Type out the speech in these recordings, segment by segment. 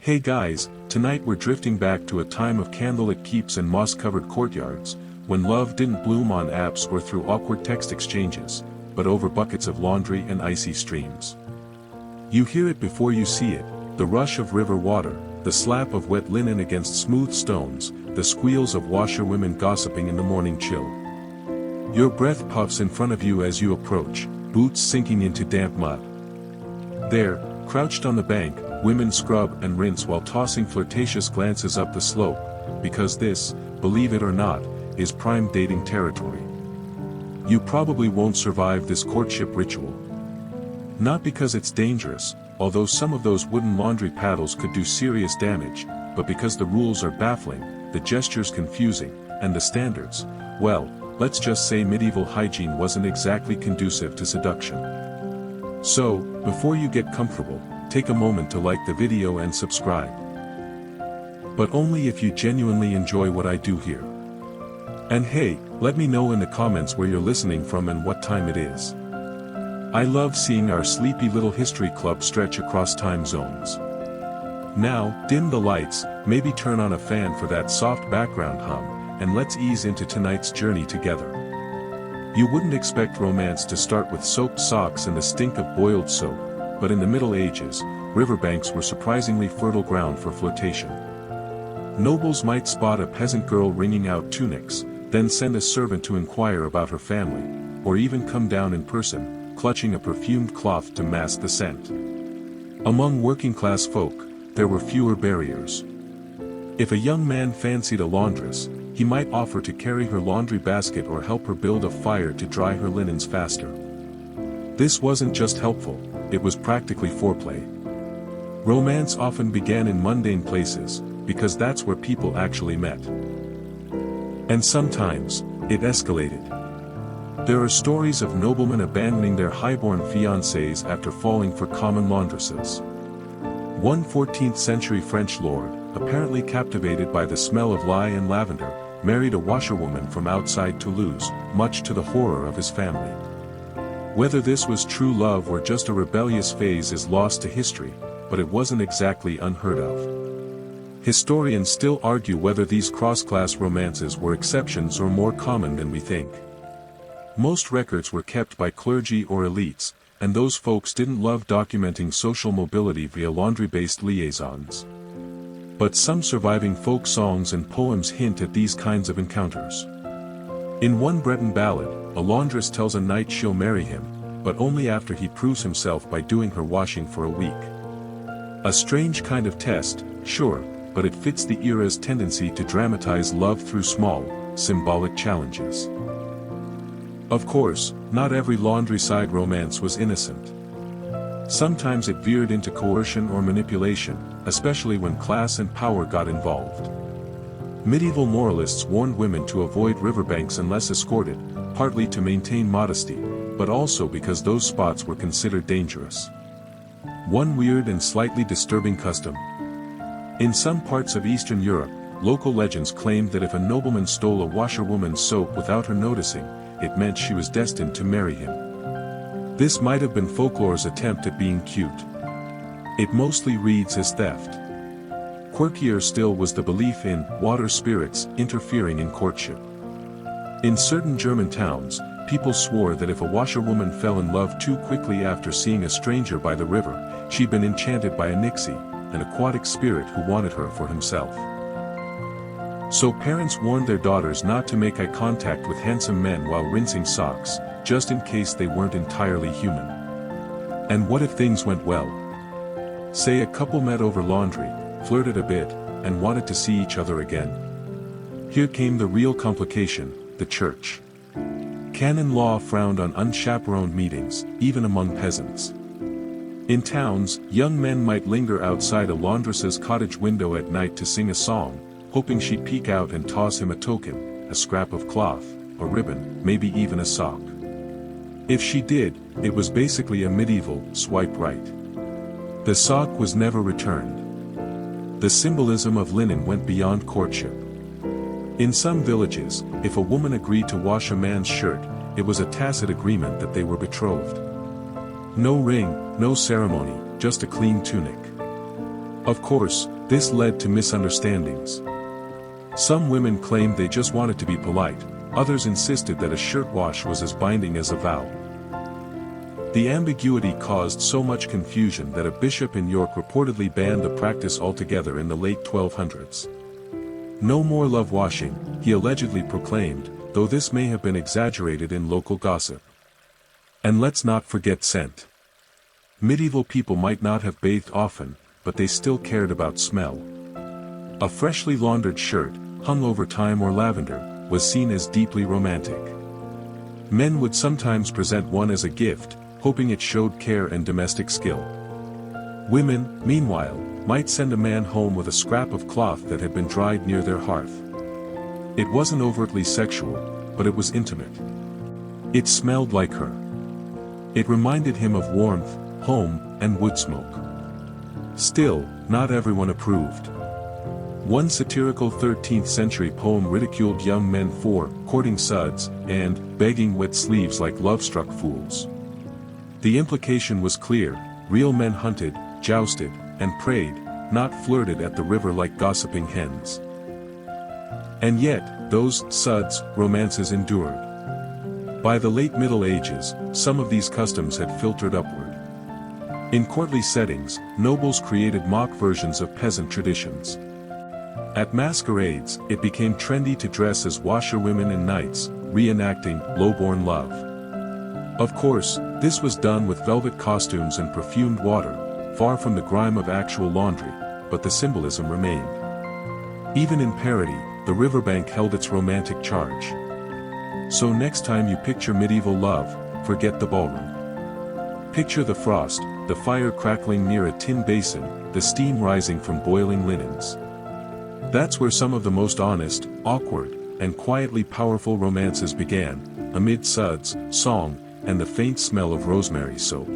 Hey guys, tonight we're drifting back to a time of candlelit keeps and moss-covered courtyards, when love didn't bloom on apps or through awkward text exchanges, but over buckets of laundry and icy streams. You hear it before you see it, the rush of river water, the slap of wet linen against smooth stones, the squeals of washerwomen gossiping in the morning chill. Your breath puffs in front of you as you approach, boots sinking into damp mud. There, crouched on the bank, women scrub and rinse while tossing flirtatious glances up the slope, because this, believe it or not, is prime dating territory. You probably won't survive this courtship ritual. Not because it's dangerous, although some of those wooden laundry paddles could do serious damage, but because the rules are baffling, the gestures confusing, and the standards, well, let's just say medieval hygiene wasn't exactly conducive to seduction. So, before you get comfortable, take a moment to like the video and subscribe. But only if you genuinely enjoy what I do here. And hey, let me know in the comments where you're listening from and what time it is. I love seeing our sleepy little history club stretch across time zones. Now, dim the lights, maybe turn on a fan for that soft background hum, and let's ease into tonight's journey together. You wouldn't expect romance to start with soaked socks and the stink of boiled soap, but in the Middle Ages, riverbanks were surprisingly fertile ground for flirtation. Nobles might spot a peasant girl wringing out tunics, then send a servant to inquire about her family, or even come down in person, clutching a perfumed cloth to mask the scent. Among working-class folk, there were fewer barriers. If a young man fancied a laundress, he might offer to carry her laundry basket or help her build a fire to dry her linens faster. This wasn't just helpful, it was practically foreplay. Romance often began in mundane places, because that's where people actually met. And sometimes, it escalated. There are stories of noblemen abandoning their highborn fiancées after falling for common laundresses. One 14th century French lord, apparently captivated by the smell of lye and lavender, married a washerwoman from outside Toulouse, much to the horror of his family. Whether this was true love or just a rebellious phase is lost to history, but it wasn't exactly unheard of. Historians still argue whether these cross-class romances were exceptions or more common than we think. Most records were kept by clergy or elites, and those folks didn't love documenting social mobility via laundry-based liaisons. But some surviving folk songs and poems hint at these kinds of encounters. In one Breton ballad, a laundress tells a knight she'll marry him, but only after he proves himself by doing her washing for a week. A strange kind of test, sure, but it fits the era's tendency to dramatize love through small, symbolic challenges. Of course, not every laundry-side romance was innocent. Sometimes it veered into coercion or manipulation, especially when class and power got involved. Medieval moralists warned women to avoid riverbanks unless escorted, partly to maintain modesty, but also because those spots were considered dangerous. One weird and slightly disturbing custom. In some parts of Eastern Europe, local legends claimed that if a nobleman stole a washerwoman's soap without her noticing, it meant she was destined to marry him. This might have been folklore's attempt at being cute. It mostly reads as theft. Quirkier still was the belief in water spirits interfering in courtship. In certain German towns, people swore that if a washerwoman fell in love too quickly after seeing a stranger by the river, she'd been enchanted by a nixie, an aquatic spirit who wanted her for himself. So parents warned their daughters not to make eye contact with handsome men while rinsing socks, just in case they weren't entirely human. And what if things went well? Say a couple met over laundry, flirted a bit, and wanted to see each other again. Here came the real complication, the church. Canon law frowned on unchaperoned meetings, even among peasants. In towns, young men might linger outside a laundress's cottage window at night to sing a song, hoping she'd peek out and toss him a token, a scrap of cloth, a ribbon, maybe even a sock. If she did, it was basically a medieval swipe right. The sock was never returned. The symbolism of linen went beyond courtship. In some villages, if a woman agreed to wash a man's shirt, it was a tacit agreement that they were betrothed. No ring, no ceremony, just a clean tunic. Of course, This led to misunderstandings. Some women claimed they just wanted to be polite, others insisted that a shirt wash was as binding as a vow. The ambiguity caused so much confusion that a bishop in York reportedly banned the practice altogether in the late 1200s. No more love washing, he allegedly proclaimed, though this may have been exaggerated in local gossip. And let's not forget scent. Medieval people might not have bathed often, but they still cared about smell. A freshly laundered shirt, hung over thyme or lavender, was seen as deeply romantic. Men would sometimes present one as a gift, hoping it showed care and domestic skill. Women, meanwhile, might send a man home with a scrap of cloth that had been dried near their hearth. It wasn't overtly sexual, but it was intimate. It smelled like her. It reminded him of warmth, home, and wood smoke. Still, not everyone approved. One satirical 13th century poem ridiculed young men for courting suds and begging wet sleeves like love-struck fools. The implication was clear: real men hunted, jousted, and prayed, not flirted at the river like gossiping hens. And yet, those suds romances endured. By the late Middle Ages, some of these customs had filtered upward. In courtly settings, nobles created mock versions of peasant traditions. At masquerades, it became trendy to dress as washerwomen and knights, reenacting lowborn love. Of course, this was done with velvet costumes and perfumed water, far from the grime of actual laundry, but the symbolism remained. Even in parody, the riverbank held its romantic charge. So next time you picture medieval love, forget the ballroom. Picture the frost, the fire crackling near a tin basin, the steam rising from boiling linens. That's where some of the most honest, awkward, and quietly powerful romances began, amid suds, song, and the faint smell of rosemary soap.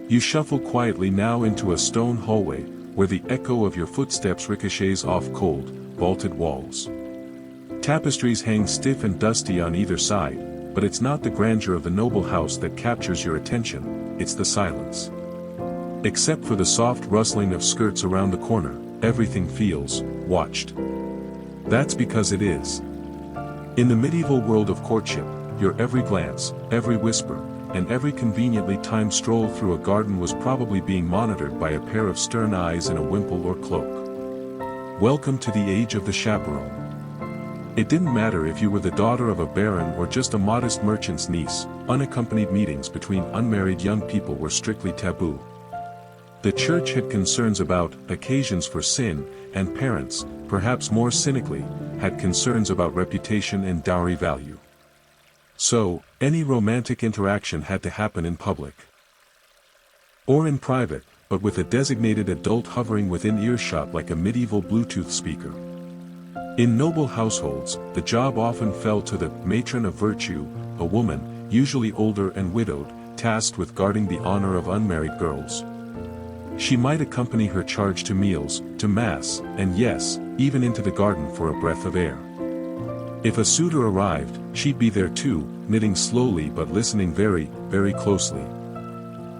You shuffle quietly now into a stone hallway, where the echo of your footsteps ricochets off cold, vaulted walls. Tapestries hang stiff and dusty on either side, but it's not the grandeur of the noble house that captures your attention, it's the silence. Except for the soft rustling of skirts around the corner, everything feels watched. That's because it is. In the medieval world of courtship, your every glance, every whisper, and every conveniently timed stroll through a garden was probably being monitored by a pair of stern eyes in a wimple or cloak. Welcome to the age of the chaperone. It didn't matter if you were the daughter of a baron or just a modest merchant's niece, unaccompanied meetings between unmarried young people were strictly taboo. The church had concerns about occasions for sin, and parents, perhaps more cynically, had concerns about reputation and dowry value. So, any romantic interaction had to happen in public. Or in private, but with a designated adult hovering within earshot like a medieval Bluetooth speaker. In noble households, the job often fell to the matron of virtue, a woman, usually older and widowed, tasked with guarding the honor of unmarried girls. She might accompany her charge to meals, to mass, and yes, even into the garden for a breath of air. If a suitor arrived, she'd be there too, knitting slowly but listening very, very closely.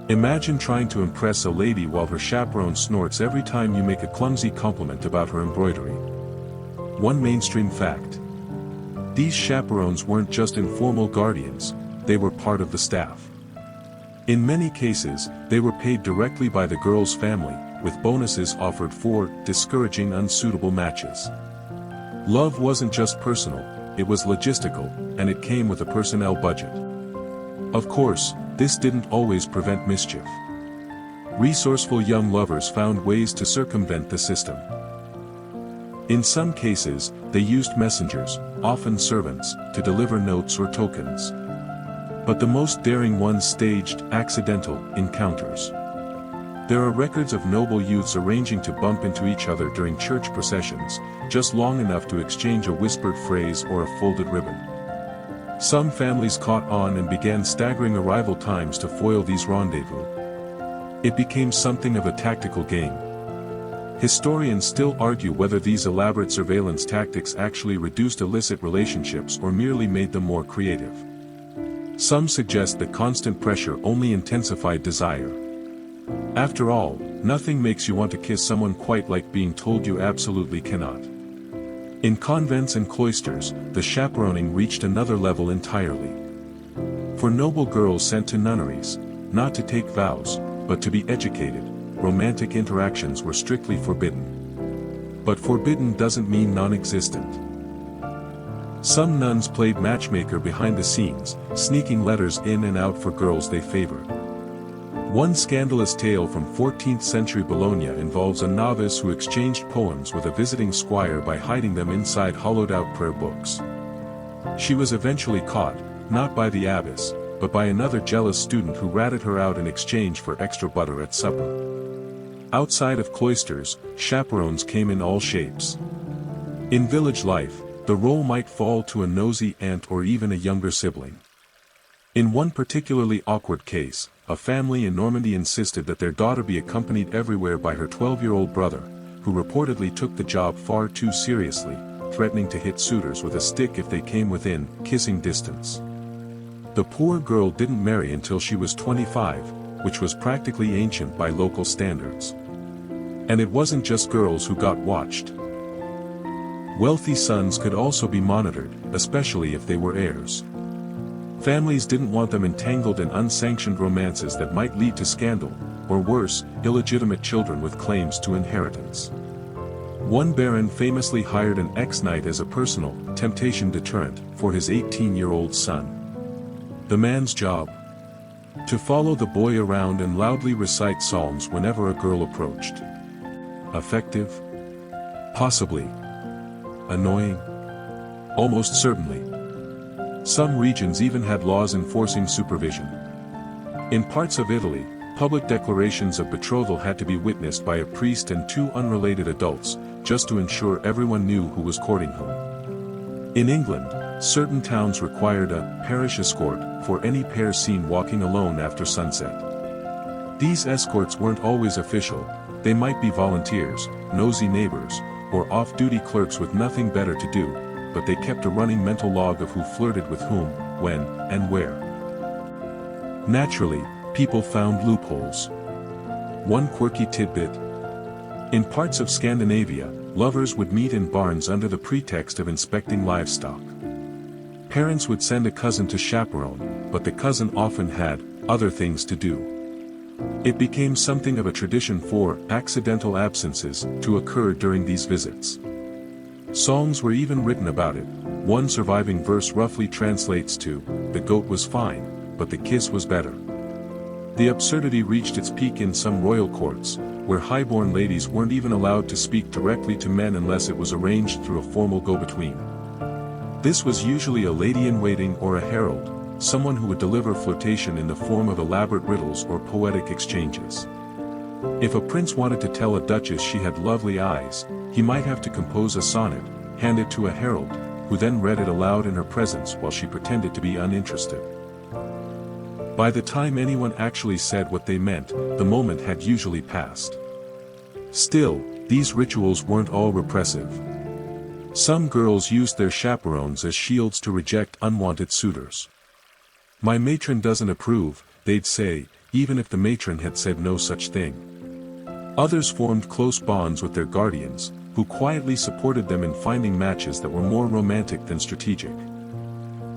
Imagine trying to impress a lady while her chaperone snorts every time you make a clumsy compliment about her embroidery. One mainstream fact. These chaperones weren't just informal guardians, they were part of the staff. In many cases, they were paid directly by the girl's family, with bonuses offered for discouraging unsuitable matches. Love wasn't just personal, it was logistical, and it came with a personnel budget. Of course, this didn't always prevent mischief. Resourceful young lovers found ways to circumvent the system. In some cases, they used messengers, often servants, to deliver notes or tokens. But the most daring ones staged accidental encounters. There are records of noble youths arranging to bump into each other during church processions, just long enough to exchange a whispered phrase or a folded ribbon. Some families caught on and began staggering arrival times to foil these rendezvous. It became something of a tactical game. Historians still argue whether these elaborate surveillance tactics actually reduced illicit relationships or merely made them more creative. Some suggest that constant pressure only intensified desire. After all, nothing makes you want to kiss someone quite like being told you absolutely cannot. In convents and cloisters, the chaperoning reached another level entirely. For noble girls sent to nunneries, not to take vows, but to be educated, romantic interactions were strictly forbidden. But forbidden doesn't mean non-existent. Some nuns played matchmaker behind the scenes, sneaking letters in and out for girls they favored. One scandalous tale from 14th century Bologna involves a novice who exchanged poems with a visiting squire by hiding them inside hollowed-out prayer books. She was eventually caught, not by the abbess, but by another jealous student who ratted her out in exchange for extra butter at supper. Outside of cloisters, chaperones came in all shapes. In village life, the role might fall to a nosy aunt or even a younger sibling. In one particularly awkward case, a family in Normandy insisted that their daughter be accompanied everywhere by her 12-year-old brother, who reportedly took the job far too seriously, threatening to hit suitors with a stick if they came within kissing distance. The poor girl didn't marry until she was 25, which was practically ancient by local standards. And it wasn't just girls who got watched. Wealthy sons could also be monitored, especially if they were heirs. Families didn't want them entangled in unsanctioned romances that might lead to scandal, or worse, illegitimate children with claims to inheritance. One baron famously hired an ex-knight as a personal temptation deterrent for his 18-year-old son. The man's job? To follow the boy around and loudly recite psalms whenever a girl approached. Effective? Possibly. Annoying? Almost certainly. Some regions even had laws enforcing supervision. In parts of Italy, public declarations of betrothal had to be witnessed by a priest and two unrelated adults, just to ensure everyone knew who was courting whom. In England, certain towns required a parish escort for any pair seen walking alone after sunset. These escorts weren't always official, they might be volunteers, nosy neighbors, or off-duty clerks with nothing better to do, but they kept a running mental log of who flirted with whom, when, and where. Naturally, people found loopholes. One quirky tidbit. In parts of Scandinavia, lovers would meet in barns under the pretext of inspecting livestock. Parents would send a cousin to chaperone, but the cousin often had other things to do. It became something of a tradition for accidental absences to occur during these visits. Songs were even written about it. One surviving verse roughly translates to, "The goat was fine, but the kiss was better." The absurdity reached its peak in some royal courts, where highborn ladies weren't even allowed to speak directly to men unless it was arranged through a formal go-between. This was usually a lady-in-waiting or a herald, someone who would deliver flirtation in the form of elaborate riddles or poetic exchanges. If a prince wanted to tell a duchess she had lovely eyes, he might have to compose a sonnet, hand it to a herald, who then read it aloud in her presence while she pretended to be uninterested. By the time anyone actually said what they meant, the moment had usually passed. Still, these rituals weren't all repressive. Some girls used their chaperones as shields to reject unwanted suitors. "My matron doesn't approve," they'd say, even if the matron had said no such thing. Others formed close bonds with their guardians, who quietly supported them in finding matches that were more romantic than strategic.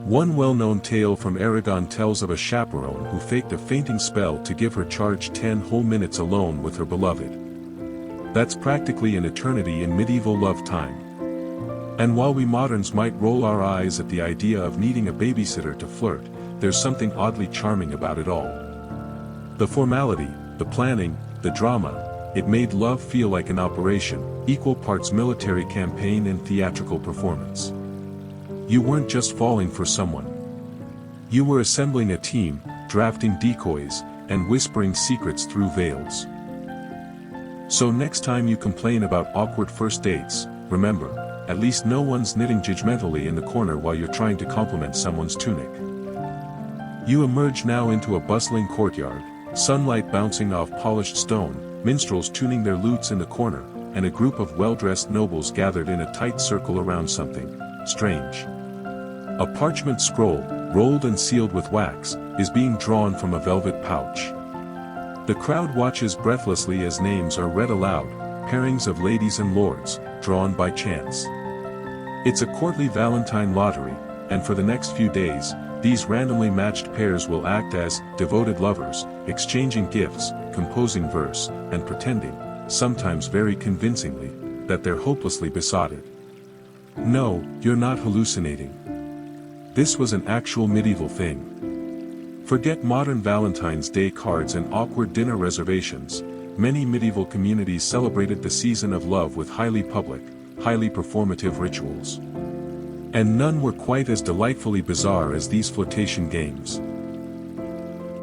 One well-known tale from Aragon tells of a chaperone who faked a fainting spell to give her charge 10 whole minutes alone with her beloved. That's practically an eternity in medieval love time. And while we moderns might roll our eyes at the idea of needing a babysitter to flirt, there's something oddly charming about it all. The formality, the planning, the drama, it made love feel like an operation, equal parts military campaign and theatrical performance. You weren't just falling for someone. You were assembling a team, drafting decoys, and whispering secrets through veils. So next time you complain about awkward first dates, remember, at least no one's knitting judgmentally in the corner while you're trying to compliment someone's tunic. You emerge now into a bustling courtyard, sunlight bouncing off polished stone, minstrels tuning their lutes in the corner, and a group of well-dressed nobles gathered in a tight circle around something strange. A parchment scroll, rolled and sealed with wax, is being drawn from a velvet pouch. The crowd watches breathlessly as names are read aloud, pairings of ladies and lords, drawn by chance. It's a courtly Valentine lottery, and for the next few days, these randomly matched pairs will act as devoted lovers, exchanging gifts, composing verse, and pretending, sometimes very convincingly, that they're hopelessly besotted. No, you're not hallucinating. This was an actual medieval thing. Forget modern Valentine's Day cards and awkward dinner reservations. Many medieval communities celebrated the season of love with highly public, highly performative rituals. And none were quite as delightfully bizarre as these flotation games.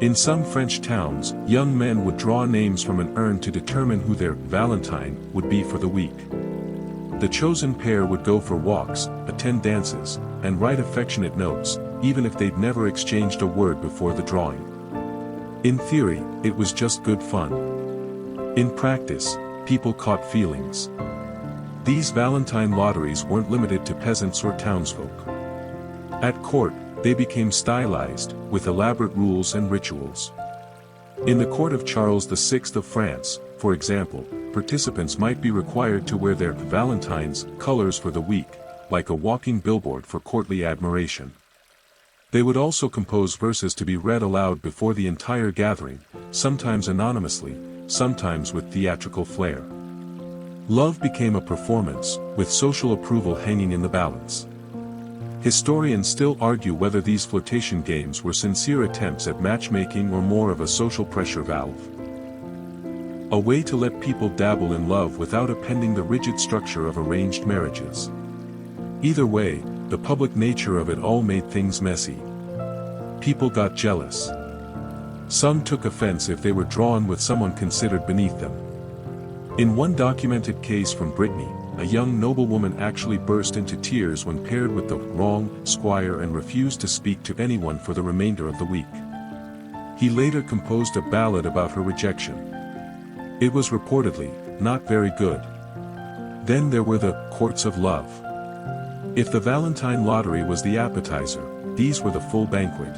In some French towns, young men would draw names from an urn to determine who their Valentine would be for the week. The chosen pair would go for walks, attend dances, and write affectionate notes, even if they'd never exchanged a word before the drawing. In theory, it was just good fun. In practice, people caught feelings. These Valentine lotteries weren't limited to peasants or townsfolk. At court, they became stylized, with elaborate rules and rituals. In the court of Charles VI of France, for example, participants might be required to wear their Valentine's colors for the week, like a walking billboard for courtly admiration. They would also compose verses to be read aloud before the entire gathering, sometimes anonymously, sometimes with theatrical flair. Love became a performance, with social approval hanging in the balance. Historians still argue whether these flirtation games were sincere attempts at matchmaking or more of a social pressure valve. A way to let people dabble in love without appending the rigid structure of arranged marriages. Either way, the public nature of it all made things messy. People got jealous. Some took offense if they were drawn with someone considered beneath them. In one documented case from Brittany, a young noblewoman actually burst into tears when paired with the wrong squire and refused to speak to anyone for the remainder of the week. He later composed a ballad about her rejection. It was reportedly not very good. Then there were the courts of love. If the Valentine lottery was the appetizer, these were the full banquet.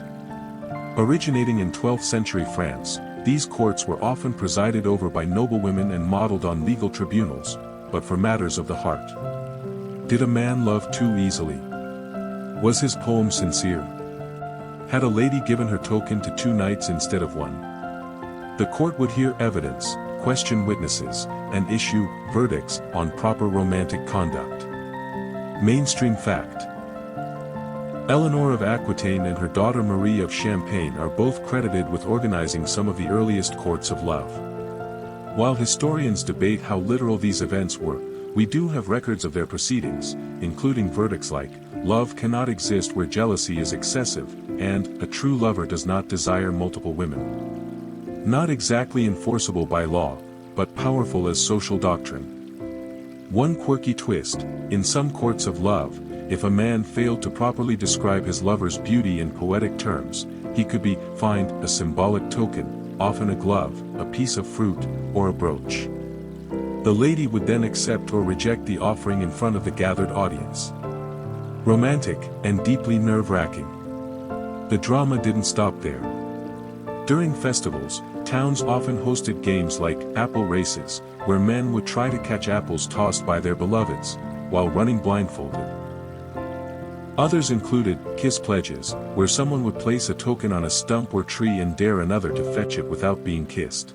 Originating in 12th century France, these courts were often presided over by noblewomen and modeled on legal tribunals, but for matters of the heart. Did a man love too easily? Was his poem sincere? Had a lady given her token to 2 knights instead of 1? The court would hear evidence, question witnesses, and issue verdicts on proper romantic conduct. Mainstream fact. Eleanor of Aquitaine and her daughter Marie of Champagne are both credited with organizing some of the earliest courts of love. While historians debate how literal these events were, we do have records of their proceedings, including verdicts like, "Love cannot exist where jealousy is excessive," and "A true lover does not desire multiple women." Not exactly enforceable by law, but powerful as social doctrine. One quirky twist, in some courts of love, if a man failed to properly describe his lover's beauty in poetic terms, he could be fined a symbolic token, often a glove, a piece of fruit, or a brooch. The lady would then accept or reject the offering in front of the gathered audience. Romantic, and deeply nerve-wracking. The drama didn't stop there. During festivals, towns often hosted games like apple races, where men would try to catch apples tossed by their beloveds, while running blindfolded. Others included kiss pledges, where someone would place a token on a stump or tree and dare another to fetch it without being kissed.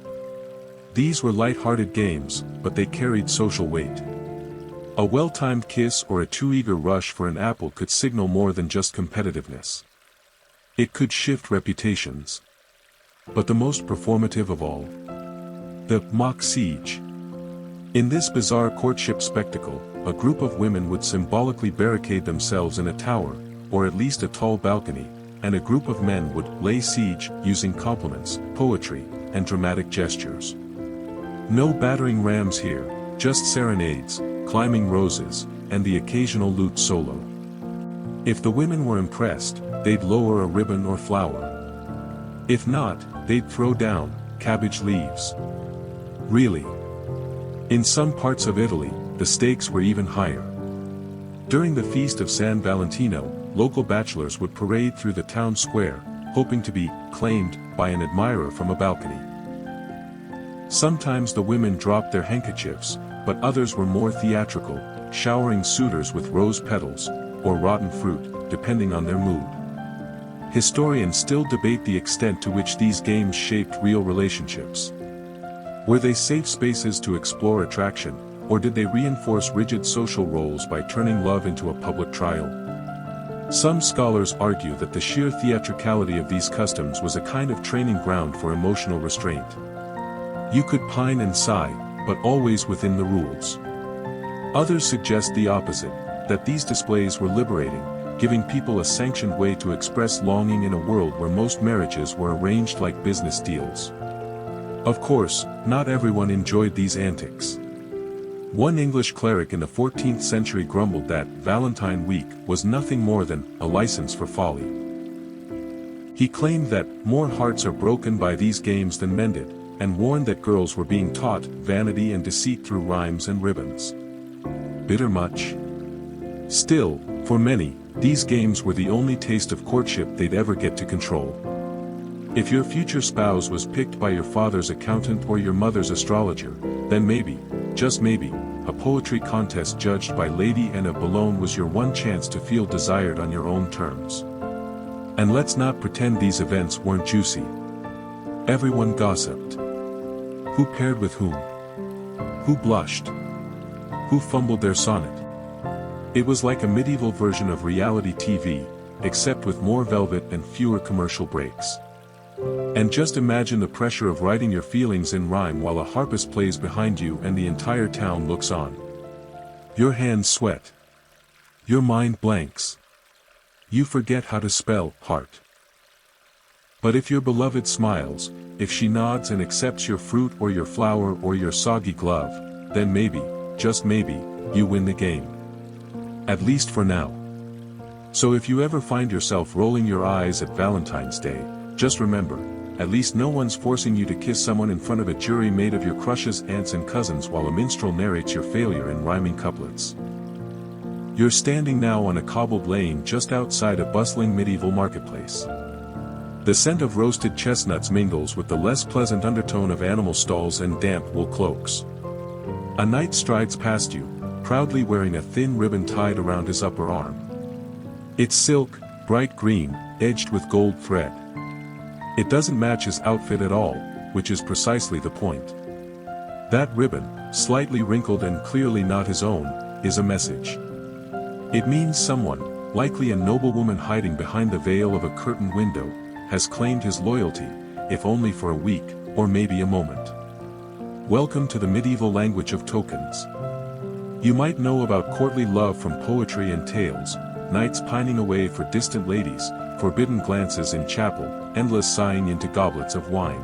These were light-hearted games, but they carried social weight. A well-timed kiss or a too eager rush for an apple could signal more than just competitiveness. It could shift reputations. But the most performative of all, the mock siege. In this bizarre courtship spectacle, a group of women would symbolically barricade themselves in a tower, or at least a tall balcony, and a group of men would lay siege using compliments, poetry, and dramatic gestures. No battering rams here, just serenades, climbing roses, and the occasional lute solo. If the women were impressed, they'd lower a ribbon or flower. If not, they'd throw down cabbage leaves. Really. In some parts of Italy, the stakes were even higher. During the feast of San Valentino, local bachelors would parade through the town square, hoping to be claimed by an admirer from a balcony. Sometimes the women dropped their handkerchiefs, but others were more theatrical, showering suitors with rose petals, or rotten fruit, depending on their mood. Historians still debate the extent to which these games shaped real relationships. Were they safe spaces to explore attraction, or did they reinforce rigid social roles by turning love into a public trial? Some scholars argue that the sheer theatricality of these customs was a kind of training ground for emotional restraint. You could pine and sigh, but always within the rules. Others suggest the opposite, that these displays were liberating, giving people a sanctioned way to express longing in a world where most marriages were arranged like business deals. Of course, not everyone enjoyed these antics. One English cleric in the 14th century grumbled that Valentine Week was nothing more than a license for folly. He claimed that more hearts are broken by these games than mended, and warned that girls were being taught vanity and deceit through rhymes and ribbons. Bitter much? Still, for many, these games were the only taste of courtship they'd ever get to control. If your future spouse was picked by your father's accountant or your mother's astrologer, then maybe, just maybe, a poetry contest judged by Lady Anna Boulogne was your one chance to feel desired on your own terms. And let's not pretend these events weren't juicy. Everyone gossiped. Who paired with whom? Who blushed? Who fumbled their sonnet? It was like a medieval version of reality TV, except with more velvet and fewer commercial breaks. And just imagine the pressure of writing your feelings in rhyme while a harpist plays behind you and the entire town looks on. Your hands sweat. Your mind blanks. You forget how to spell heart. But if your beloved smiles, if she nods and accepts your fruit or your flower or your soggy glove, then maybe, just maybe, you win the game. At least for now. So if you ever find yourself rolling your eyes at Valentine's Day, just remember, at least no one's forcing you to kiss someone in front of a jury made of your crush's aunts and cousins while a minstrel narrates your failure in rhyming couplets. You're standing now on a cobbled lane just outside a bustling medieval marketplace. The scent of roasted chestnuts mingles with the less pleasant undertone of animal stalls and damp wool cloaks. A knight strides past you, proudly wearing a thin ribbon tied around his upper arm. It's silk, bright green, edged with gold thread. It doesn't match his outfit at all, which is precisely the point. That ribbon, slightly wrinkled and clearly not his own, is a message. It means someone, likely a noblewoman hiding behind the veil of a curtained window, has claimed his loyalty, if only for a week, or maybe a moment. Welcome to the medieval language of tokens. You might know about courtly love from poetry and tales, knights pining away for distant ladies, forbidden glances in chapel, endless sighing into goblets of wine.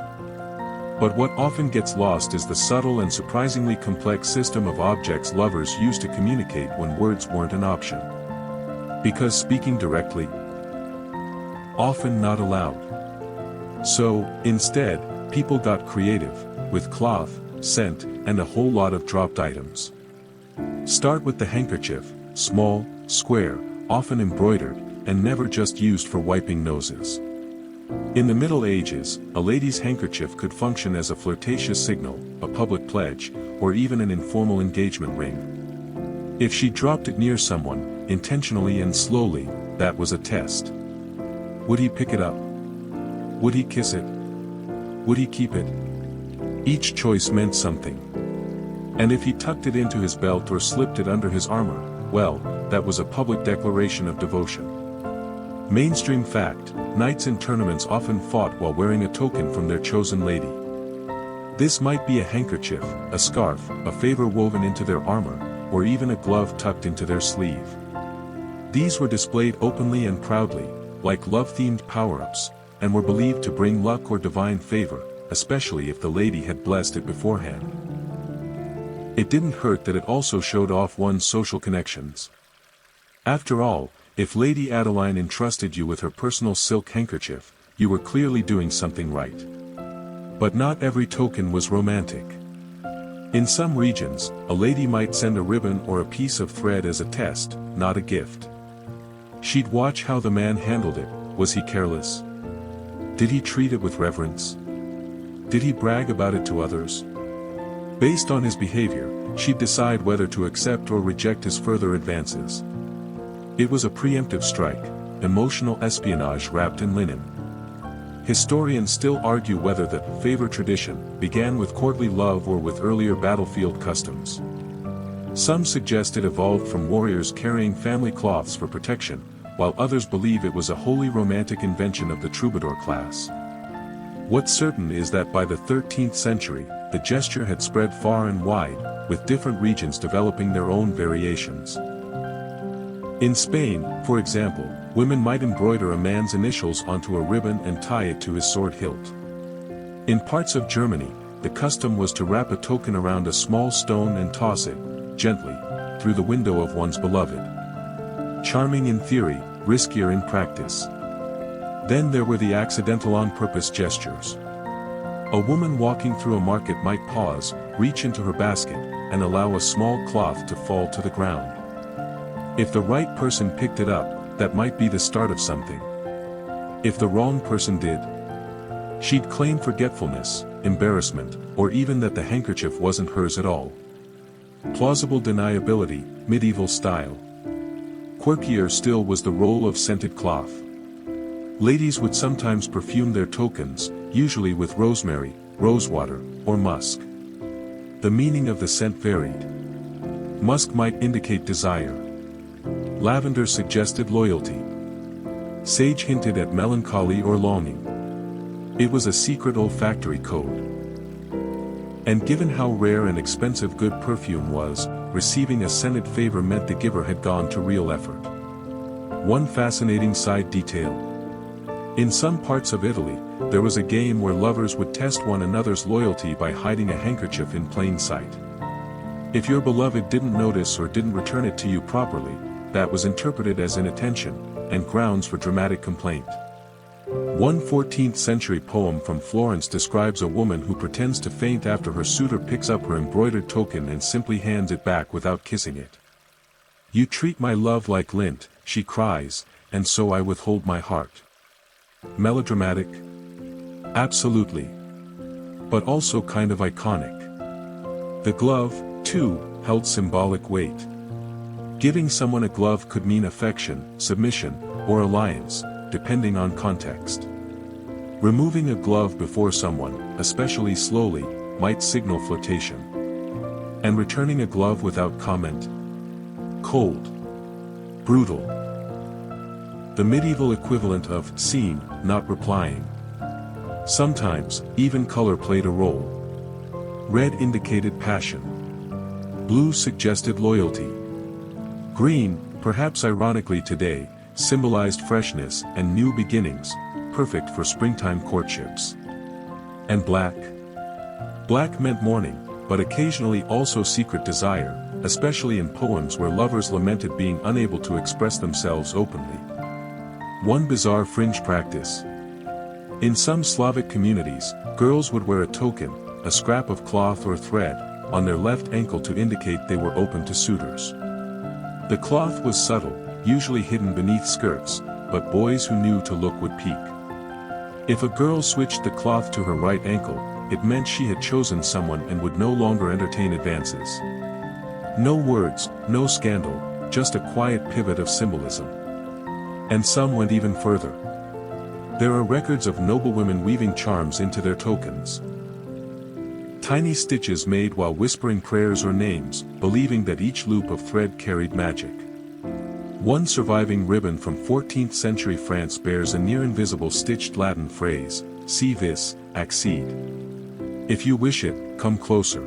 But what often gets lost is the subtle and surprisingly complex system of objects lovers used to communicate when words weren't an option. Because speaking directly, often not allowed. So, instead, people got creative, with cloth, scent, and a whole lot of dropped items. Start with the handkerchief, small, square, often embroidered, and never just used for wiping noses. In the Middle Ages, a lady's handkerchief could function as a flirtatious signal, a public pledge, or even an informal engagement ring. If she dropped it near someone, intentionally and slowly, that was a test. Would he pick it up? Would he kiss it? Would he keep it? Each choice meant something. And if he tucked it into his belt or slipped it under his armor, well, that was a public declaration of devotion. Mainstream fact, knights in tournaments often fought while wearing a token from their chosen lady. This might be a handkerchief, a scarf, a favor woven into their armor, or even a glove tucked into their sleeve. These were displayed openly and proudly, like love-themed power-ups, and were believed to bring luck or divine favor, especially if the lady had blessed it beforehand. It didn't hurt that it also showed off one's social connections. After all, if Lady Adeline entrusted you with her personal silk handkerchief, you were clearly doing something right. But not every token was romantic. In some regions, a lady might send a ribbon or a piece of thread as a test, not a gift. She'd watch how the man handled it. Was he careless? Did he treat it with reverence? Did he brag about it to others? Based on his behavior, she'd decide whether to accept or reject his further advances. It was a preemptive strike, emotional espionage wrapped in linen. Historians still argue whether the favor tradition began with courtly love or with earlier battlefield customs. Some suggest it evolved from warriors carrying family cloths for protection, while others believe it was a wholly romantic invention of the troubadour class. What's certain is that by the 13th century, the gesture had spread far and wide, with different regions developing their own variations. In Spain, for example, women might embroider a man's initials onto a ribbon and tie it to his sword hilt. In parts of Germany, the custom was to wrap a token around a small stone and toss it, gently, through the window of one's beloved. Charming in theory, riskier in practice. Then there were the accidental on-purpose gestures. A woman walking through a market might pause, reach into her basket, and allow a small cloth to fall to the ground. If the right person picked it up, that might be the start of something. If the wrong person did, she'd claim forgetfulness, embarrassment, or even that the handkerchief wasn't hers at all. Plausible deniability, medieval style. Quirkier still was the role of scented cloth. Ladies would sometimes perfume their tokens, usually with rosemary, rosewater, or musk. The meaning of the scent varied. Musk might indicate desire. Lavender suggested loyalty. Sage hinted at melancholy or longing. It was a secret olfactory code. And given how rare and expensive good perfume was, receiving a scented favor meant the giver had gone to real effort. One fascinating side detail. In some parts of Italy, there was a game where lovers would test one another's loyalty by hiding a handkerchief in plain sight. If your beloved didn't notice or didn't return it to you properly, that was interpreted as inattention, and grounds for dramatic complaint. One 14th-century poem from Florence describes a woman who pretends to faint after her suitor picks up her embroidered token and simply hands it back without kissing it. "You treat my love like lint," she cries, "and so I withhold my heart." Melodramatic? Absolutely. But also kind of iconic. The glove, too, held symbolic weight. Giving someone a glove could mean affection, submission, or alliance, depending on context. Removing a glove before someone, especially slowly, might signal flirtation. And returning a glove without comment? Cold. Brutal. The medieval equivalent of seeing, not replying. Sometimes, even color played a role. Red indicated passion. Blue suggested loyalty. Green, perhaps ironically today, symbolized freshness and new beginnings, perfect for springtime courtships. And black? Black meant mourning, but occasionally also secret desire, especially in poems where lovers lamented being unable to express themselves openly. One bizarre fringe practice. In some Slavic communities, girls would wear a token, a scrap of cloth or thread, on their left ankle to indicate they were open to suitors. The cloth was subtle, usually hidden beneath skirts, but boys who knew to look would peek. If a girl switched the cloth to her right ankle, it meant she had chosen someone and would no longer entertain advances. No words, no scandal, just a quiet pivot of symbolism. And some went even further. There are records of noblewomen weaving charms into their tokens. Tiny stitches made while whispering prayers or names, believing that each loop of thread carried magic. One surviving ribbon from 14th century France bears a near-invisible stitched Latin phrase, "Si vis, accede." If you wish it, come closer.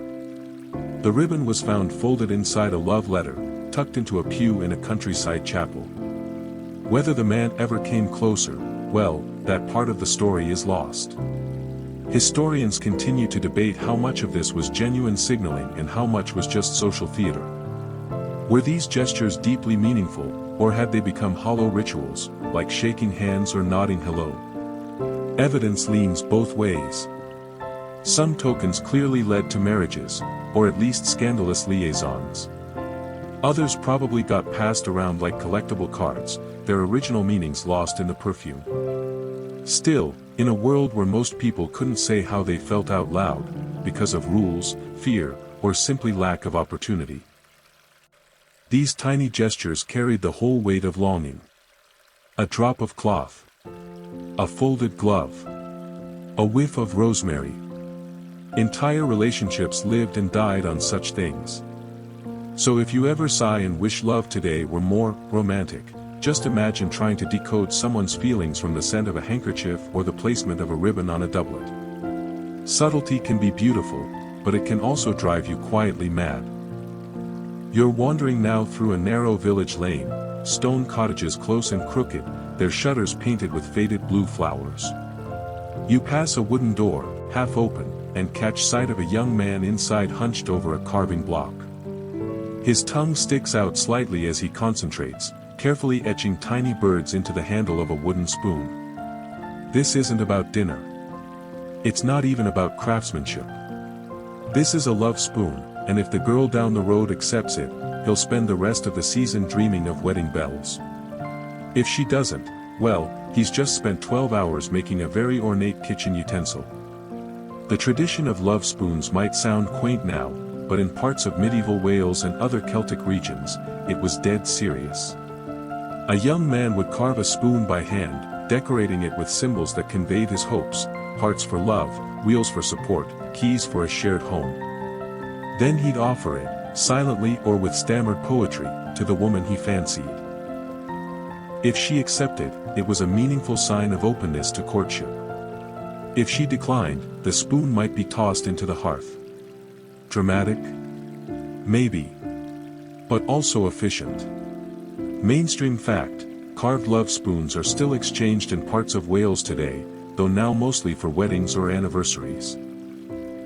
The ribbon was found folded inside a love letter, tucked into a pew in a countryside chapel. Whether the man ever came closer, well, that part of the story is lost. Historians continue to debate how much of this was genuine signaling and how much was just social theater. Were these gestures deeply meaningful, or had they become hollow rituals, like shaking hands or nodding hello? Evidence leans both ways. Some tokens clearly led to marriages, or at least scandalous liaisons. Others probably got passed around like collectible cards, their original meanings lost in the perfume. Still, in a world where most people couldn't say how they felt out loud, because of rules, fear, or simply lack of opportunity. These tiny gestures carried the whole weight of longing. A drop of cloth. A folded glove. A whiff of rosemary. Entire relationships lived and died on such things. So if you ever sigh and wish love today were more romantic, just imagine trying to decode someone's feelings from the scent of a handkerchief or the placement of a ribbon on a doublet. Subtlety can be beautiful, but it can also drive you quietly mad. You're wandering now through a narrow village lane, stone cottages close and crooked, their shutters painted with faded blue flowers. You pass a wooden door, half open, and catch sight of a young man inside hunched over a carving block. His tongue sticks out slightly as he concentrates, carefully etching tiny birds into the handle of a wooden spoon. This isn't about dinner. It's not even about craftsmanship. This is a love spoon, and if the girl down the road accepts it, he'll spend the rest of the season dreaming of wedding bells. If she doesn't, well, he's just spent 12 hours making a very ornate kitchen utensil. The tradition of love spoons might sound quaint now, but in parts of medieval Wales and other Celtic regions, it was dead serious. A young man would carve a spoon by hand, decorating it with symbols that conveyed his hopes: hearts for love, wheels for support, keys for a shared home. Then he'd offer it, silently or with stammered poetry, to the woman he fancied. If she accepted, it was a meaningful sign of openness to courtship. If she declined, the spoon might be tossed into the hearth. Dramatic? Maybe. But also efficient. Mainstream fact: carved love spoons are still exchanged in parts of Wales today, though now mostly for weddings or anniversaries.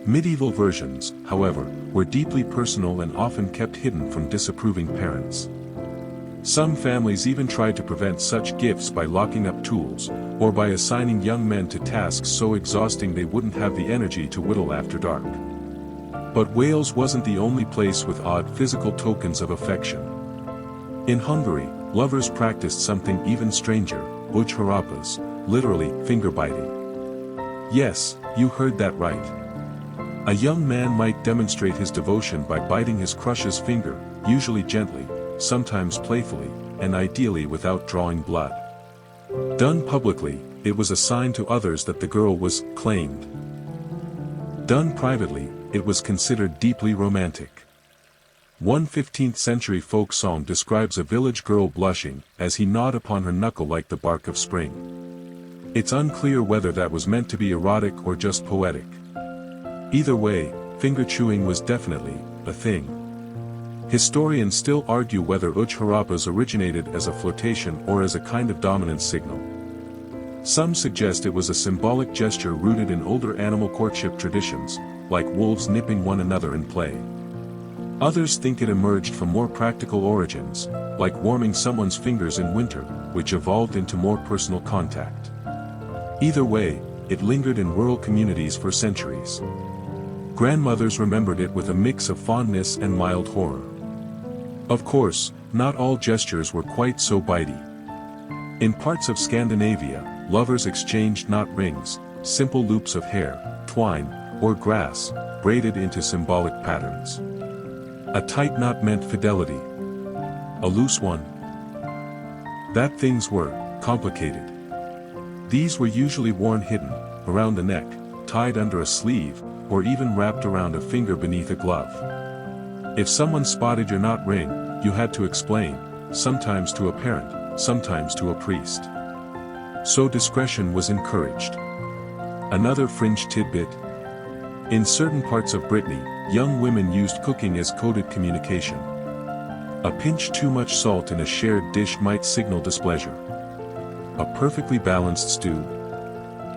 Medieval versions, however, were deeply personal and often kept hidden from disapproving parents. Some families even tried to prevent such gifts by locking up tools, or by assigning young men to tasks so exhausting they wouldn't have the energy to whittle after dark. But Wales wasn't the only place with odd physical tokens of affection. In Hungary, lovers practiced something even stranger: ujharapas, literally, finger-biting. Yes, you heard that right. A young man might demonstrate his devotion by biting his crush's finger, usually gently, sometimes playfully, and ideally without drawing blood. Done publicly, it was a sign to others that the girl was claimed. Done privately, it was considered deeply romantic. One 15th-century folk song describes a village girl blushing as he gnawed upon her knuckle like the bark of spring. It's unclear whether that was meant to be erotic or just poetic. Either way, finger-chewing was definitely a thing. Historians still argue whether ujharapas originated as a flirtation or as a kind of dominance signal. Some suggest it was a symbolic gesture rooted in older animal courtship traditions, like wolves nipping one another in play. Others think it emerged from more practical origins, like warming someone's fingers in winter, which evolved into more personal contact. Either way, it lingered in rural communities for centuries. Grandmothers remembered it with a mix of fondness and mild horror. Of course, not all gestures were quite so bitey. In parts of Scandinavia, lovers exchanged not rings, simple loops of hair, twine, or grass, braided into symbolic patterns. A tight knot meant fidelity. A loose one? That things were complicated. These were usually worn hidden, around the neck, tied under a sleeve, or even wrapped around a finger beneath a glove. If someone spotted your knot ring, you had to explain, sometimes to a parent, sometimes to a priest. So discretion was encouraged. Another fringe tidbit: in certain parts of Brittany, young women used cooking as coded communication. A pinch too much salt in a shared dish might signal displeasure. A perfectly balanced stew.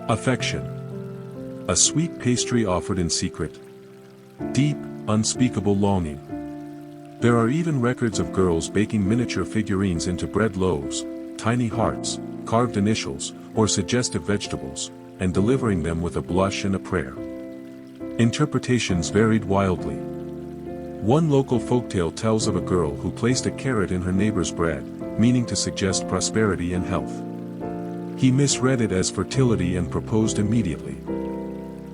Affection. A sweet pastry offered in secret. Deep, unspeakable longing. There are even records of girls baking miniature figurines into bread loaves, tiny hearts, carved initials, or suggestive vegetables, and delivering them with a blush and a prayer. Interpretations varied wildly. One local folktale tells of a girl who placed a carrot in her neighbor's bread, meaning to suggest prosperity and health. He misread it as fertility and proposed immediately.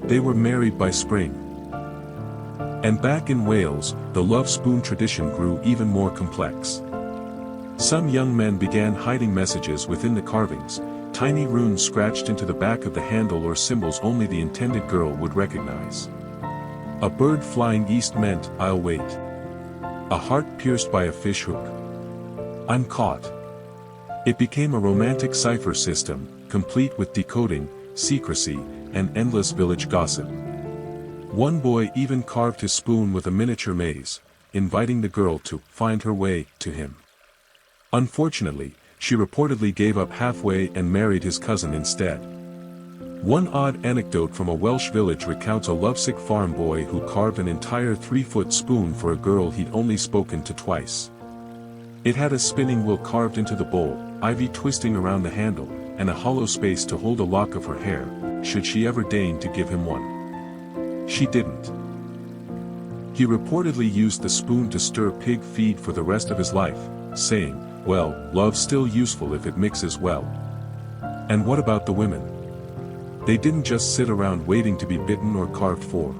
They were married by spring. And back in Wales, the love spoon tradition grew even more complex. Some young men began hiding messages within the carvings, tiny runes scratched into the back of the handle or symbols only the intended girl would recognize. A bird flying east meant, "I'll wait." A heart pierced by a fish hook. "I'm caught." It became a romantic cipher system, complete with decoding, secrecy, and endless village gossip. One boy even carved his spoon with a miniature maze, inviting the girl to find her way to him. Unfortunately, she reportedly gave up halfway and married his cousin instead. One odd anecdote from a Welsh village recounts a lovesick farm boy who carved an entire 3-foot spoon for a girl he'd only spoken to twice. It had a spinning wheel carved into the bowl, ivy twisting around the handle, and a hollow space to hold a lock of her hair, should she ever deign to give him one. She didn't. He reportedly used the spoon to stir pig feed for the rest of his life, saying, "Well, love's still useful if it mixes well." And what about the women? They didn't just sit around waiting to be bitten or carved for.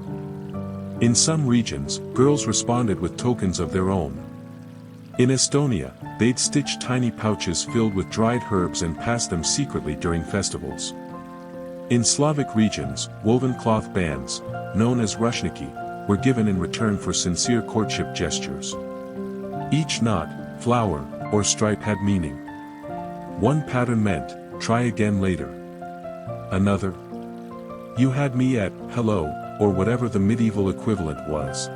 In some regions, girls responded with tokens of their own. In Estonia, they'd stitch tiny pouches filled with dried herbs and pass them secretly during festivals. In Slavic regions, woven cloth bands, known as rushniki, were given in return for sincere courtship gestures. Each knot, flower, or stripe had meaning. One pattern meant, "Try again later." Another, "You had me at hello," or whatever the medieval equivalent was.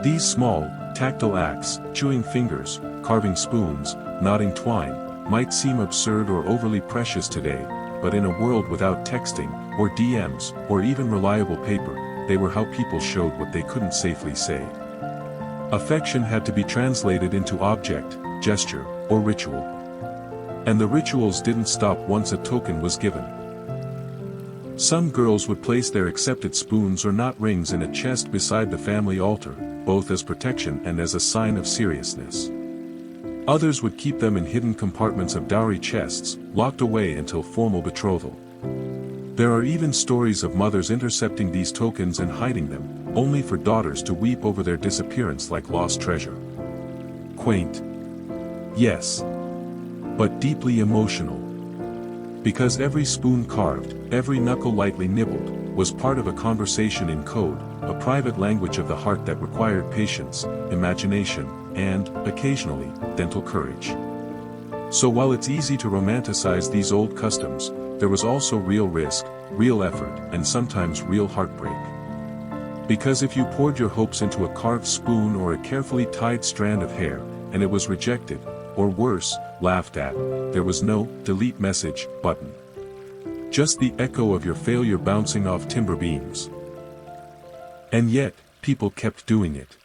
These small, tactile acts, chewing fingers, carving spoons, knotting twine, might seem absurd or overly precious today, but in a world without texting, or DMs, or even reliable paper, they were how people showed what they couldn't safely say. Affection had to be translated into object, gesture, or ritual. And the rituals didn't stop once a token was given. Some girls would place their accepted spoons or knot rings in a chest beside the family altar, both as protection and as a sign of seriousness. Others would keep them in hidden compartments of dowry chests, locked away until formal betrothal. There are even stories of mothers intercepting these tokens and hiding them, only for daughters to weep over their disappearance like lost treasure. Quaint. Yes. But deeply emotional. Because every spoon carved, every knuckle lightly nibbled, was part of a conversation in code, a private language of the heart that required patience, imagination, and, occasionally, dental courage. So while it's easy to romanticize these old customs, there was also real risk, real effort, and sometimes real heartbreak. Because if you poured your hopes into a carved spoon or a carefully tied strand of hair, and it was rejected, or worse, laughed at, there was no delete message button. Just the echo of your failure bouncing off timber beams. And yet, people kept doing it.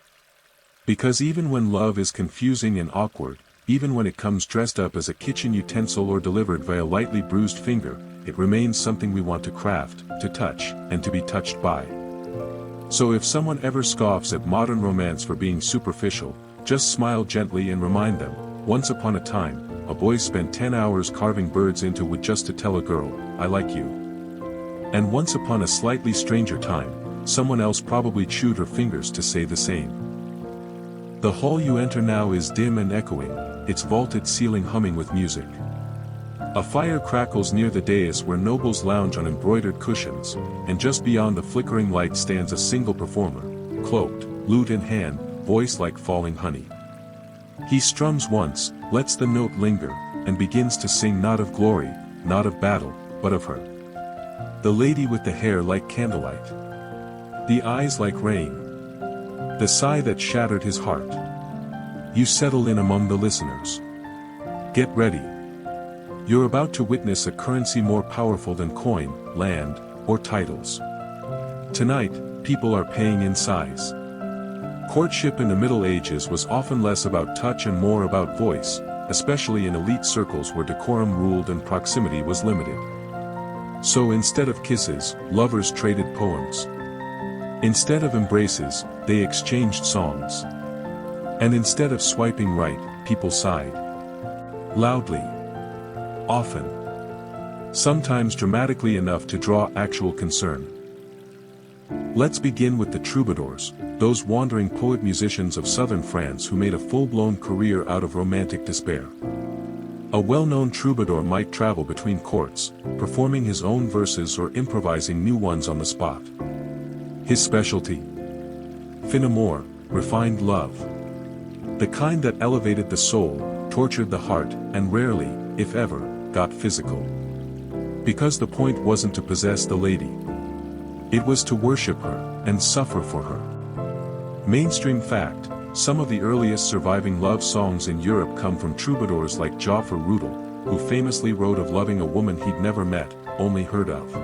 Because even when love is confusing and awkward, even when it comes dressed up as a kitchen utensil or delivered via lightly bruised finger, it remains something we want to craft, to touch, and to be touched by. So if someone ever scoffs at modern romance for being superficial, just smile gently and remind them, once upon a time, a boy spent 10 hours carving birds into wood just to tell a girl, "I like you." And once upon a slightly stranger time, someone else probably chewed her fingers to say the same. The hall you enter now is dim and echoing, its vaulted ceiling humming with music. A fire crackles near the dais where nobles lounge on embroidered cushions, and just beyond the flickering light stands a single performer, cloaked, lute in hand, voice like falling honey. He strums once, lets the note linger, and begins to sing not of glory, not of battle, but of her. The lady with the hair like candlelight. The eyes like rain. The sigh that shattered his heart. You settle in among the listeners. Get ready. You're about to witness a currency more powerful than coin, land, or titles. Tonight, people are paying in size. Courtship in the Middle Ages was often less about touch and more about voice, especially in elite circles where decorum ruled and proximity was limited. So instead of kisses, lovers traded poems. Instead of embraces, they exchanged songs. And instead of swiping right, people sighed. Loudly. Often. Sometimes dramatically enough to draw actual concern. Let's begin with the troubadours, those wandering poet-musicians of southern France who made a full-blown career out of romantic despair. A well-known troubadour might travel between courts, performing his own verses or improvising new ones on the spot. His specialty? Fin amour, refined love. The kind that elevated the soul, tortured the heart, and rarely, if ever, got physical. Because the point wasn't to possess the lady. It was to worship her, and suffer for her. Mainstream fact, some of the earliest surviving love songs in Europe come from troubadours like Joffre Rudel, who famously wrote of loving a woman he'd never met, only heard of.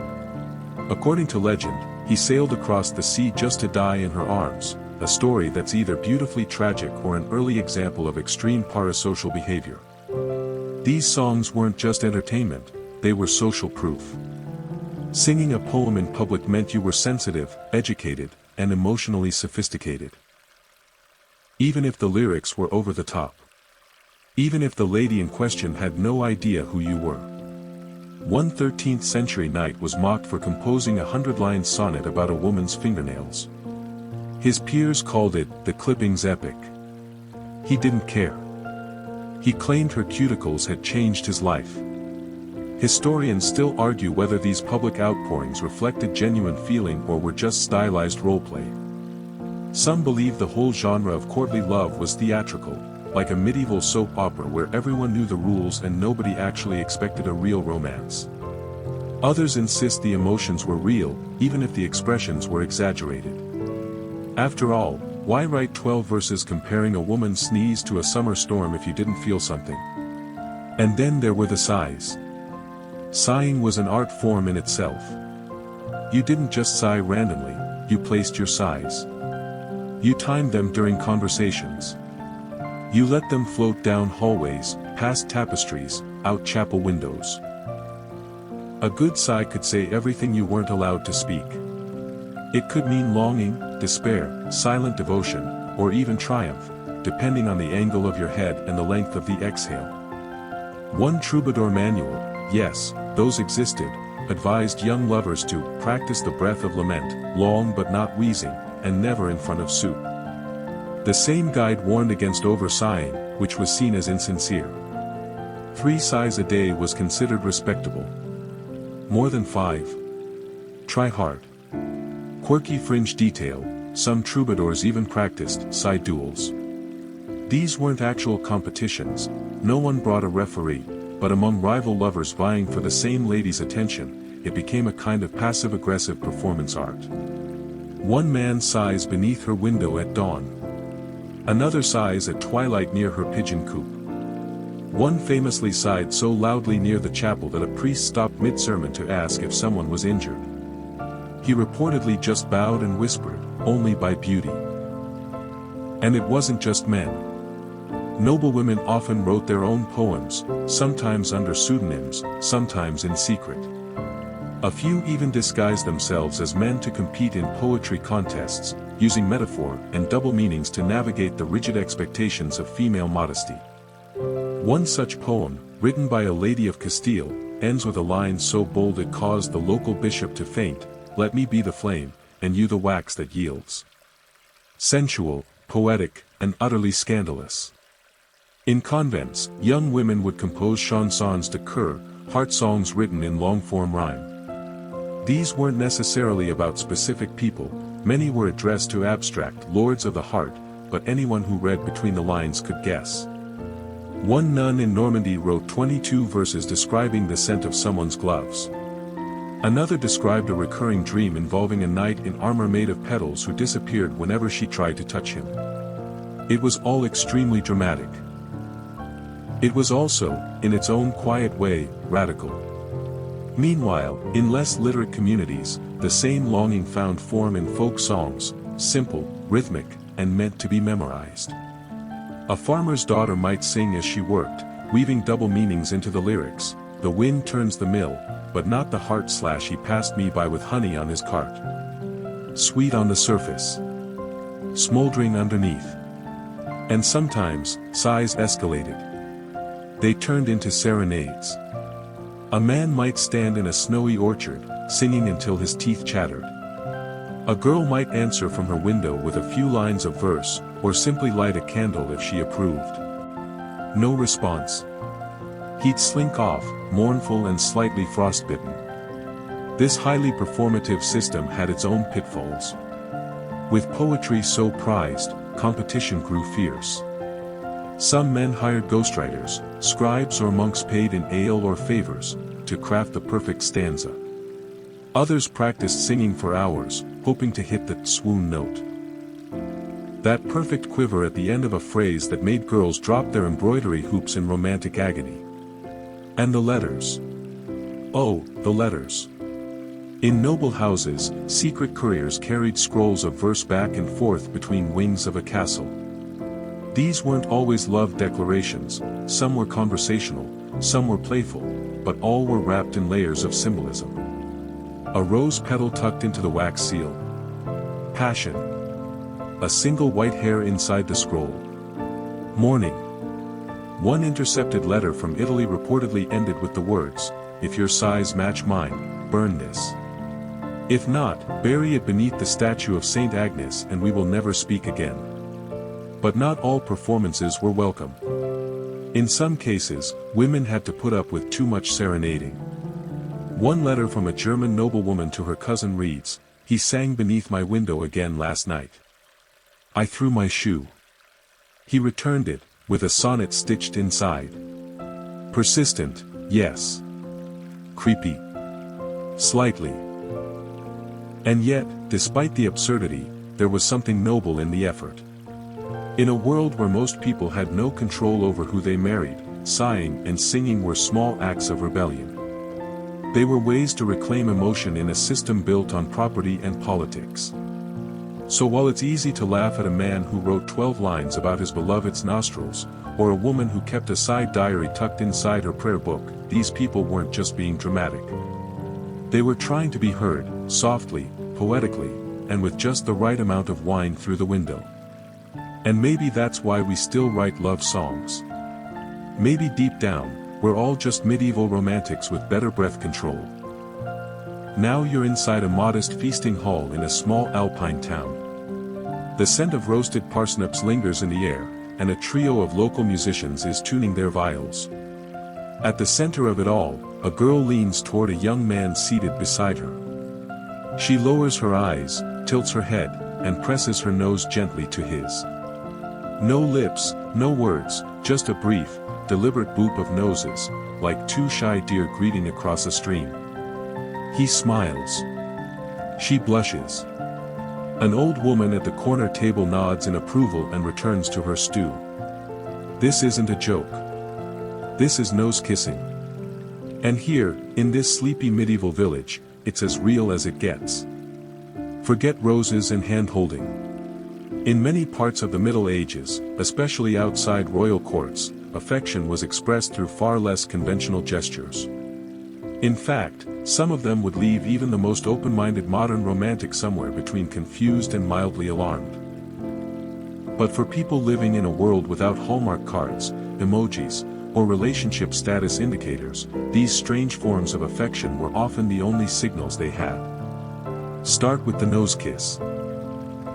According to legend, he sailed across the sea just to die in her arms, a story that's either beautifully tragic or an early example of extreme parasocial behavior. These songs weren't just entertainment, they were social proof. Singing a poem in public meant you were sensitive, educated, and emotionally sophisticated. Even if the lyrics were over the top. Even if the lady in question had no idea who you were. One 13th century knight was mocked for composing a 100-line sonnet about a woman's fingernails. His peers called it the clippings epic. He didn't care. He claimed her cuticles had changed his life. Historians still argue whether these public outpourings reflected genuine feeling or were just stylized roleplay. Some believe the whole genre of courtly love was theatrical, like a medieval soap opera where everyone knew the rules and nobody actually expected a real romance. Others insist the emotions were real, even if the expressions were exaggerated. After all, why write 12 verses comparing a woman's sneeze to a summer storm if you didn't feel something? And then there were the sighs. Sighing was an art form in itself. You didn't just sigh randomly, you placed your sighs. You timed them during conversations. You let them float down hallways, past tapestries, out chapel windows. A good sigh could say everything you weren't allowed to speak. It could mean longing, despair, silent devotion, or even triumph, depending on the angle of your head and the length of the exhale. One troubadour manual, yes, those existed, advised young lovers to practice the breath of lament, long but not wheezing, and never in front of soup. The same guide warned against over-sighing, which was seen as insincere. 3 sighs a day was considered respectable. More than 5? Try hard. Quirky fringe detail, some troubadours even practiced sigh duels. These weren't actual competitions, no one brought a referee, but among rival lovers vying for the same lady's attention, it became a kind of passive-aggressive performance art. One man sighs beneath her window at dawn. Another sighs at twilight near her pigeon coop. One famously sighed so loudly near the chapel that a priest stopped mid-sermon to ask if someone was injured. He reportedly just bowed and whispered, "Only by beauty." And it wasn't just men. Noblewomen often wrote their own poems, sometimes under pseudonyms, sometimes in secret. A few even disguised themselves as men to compete in poetry contests, using metaphor and double meanings to navigate the rigid expectations of female modesty. One such poem, written by a lady of Castile, ends with a line so bold it caused the local bishop to faint, "Let me be the flame, and you the wax that yields." Sensual, poetic, and utterly scandalous. In convents, young women would compose chansons de coeur, heart songs written in long-form rhyme. These weren't necessarily about specific people, many were addressed to abstract lords of the heart, but anyone who read between the lines could guess. One nun in Normandy wrote 22 verses describing the scent of someone's gloves. Another described a recurring dream involving a knight in armor made of petals who disappeared whenever she tried to touch him. It was all extremely dramatic. It was also, in its own quiet way, radical. Meanwhile, in less literate communities, the same longing found form in folk songs, simple, rhythmic, and meant to be memorized. A farmer's daughter might sing as she worked, weaving double meanings into the lyrics. The wind turns the mill, but not the heart / he passed me by with honey on his cart. Sweet on the surface, smoldering underneath. And sometimes, sighs escalated. They turned into serenades. A man might stand in a snowy orchard, singing until his teeth chattered. A girl might answer from her window with a few lines of verse, or simply light a candle if she approved. No response. He'd slink off, mournful and slightly frostbitten. This highly performative system had its own pitfalls. With poetry so prized, competition grew fierce. Some men hired ghostwriters, scribes or monks paid in ale or favors, to craft the perfect stanza. Others practiced singing for hours, hoping to hit the swoon note. That perfect quiver at the end of a phrase that made girls drop their embroidery hoops in romantic agony. And the letters. Oh, the letters. In noble houses, secret couriers carried scrolls of verse back and forth between wings of a castle. These weren't always love declarations, some were conversational, some were playful, but all were wrapped in layers of symbolism. A rose petal tucked into the wax seal. Passion. A single white hair inside the scroll. Mourning. One intercepted letter from Italy reportedly ended with the words, "If your size match mine, burn this. If not, bury it beneath the statue of Saint Agnes and we will never speak again." But not all performances were welcome. In some cases, women had to put up with too much serenading. One letter from a German noblewoman to her cousin reads, "He sang beneath my window again last night. I threw my shoe. He returned it, with a sonnet stitched inside." Persistent, yes. Creepy. Slightly. And yet, despite the absurdity, there was something noble in the effort. In a world where most people had no control over who they married, sighing and singing were small acts of rebellion. They were ways to reclaim emotion in a system built on property and politics. So while it's easy to laugh at a man who wrote 12 lines about his beloved's nostrils, or a woman who kept a side diary tucked inside her prayer book, these people weren't just being dramatic. They were trying to be heard, softly, poetically, and with just the right amount of wine through the window. And maybe that's why we still write love songs. Maybe deep down, we're all just medieval romantics with better breath control. Now you're inside a modest feasting hall in a small alpine town. The scent of roasted parsnips lingers in the air, and a trio of local musicians is tuning their viols. At the center of it all, a girl leans toward a young man seated beside her. She lowers her eyes, tilts her head, and presses her nose gently to his. No lips, no words, just a brief, deliberate boop of noses, like two shy deer greeting across a stream. He smiles. She blushes. An old woman at the corner table nods in approval and returns to her stew. This isn't a joke. This is nose kissing. And here, in this sleepy medieval village, it's as real as it gets. Forget roses and hand-holding. In many parts of the Middle Ages, especially outside royal courts, affection was expressed through far less conventional gestures. In fact, some of them would leave even the most open-minded modern romantic somewhere between confused and mildly alarmed. But for people living in a world without Hallmark cards, emojis, or relationship status indicators, these strange forms of affection were often the only signals they had. Start with the nose kiss.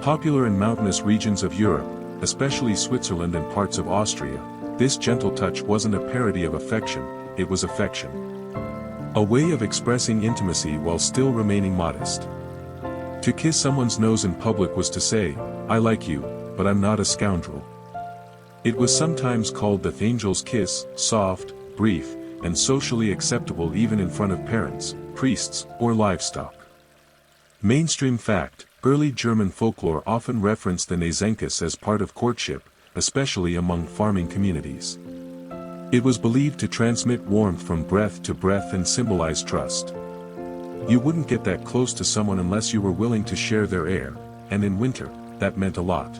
Popular in mountainous regions of Europe, especially Switzerland and parts of Austria, this gentle touch wasn't a parody of affection, it was affection. A way of expressing intimacy while still remaining modest. To kiss someone's nose in public was to say, "I like you, but I'm not a scoundrel." It was sometimes called the angel's kiss, soft, brief, and socially acceptable even in front of parents, priests, or livestock. Mainstream fact, early German folklore often referenced the Nasenkiss as part of courtship, especially among farming communities. It was believed to transmit warmth from breath to breath and symbolize trust. You wouldn't get that close to someone unless you were willing to share their air, and in winter, that meant a lot.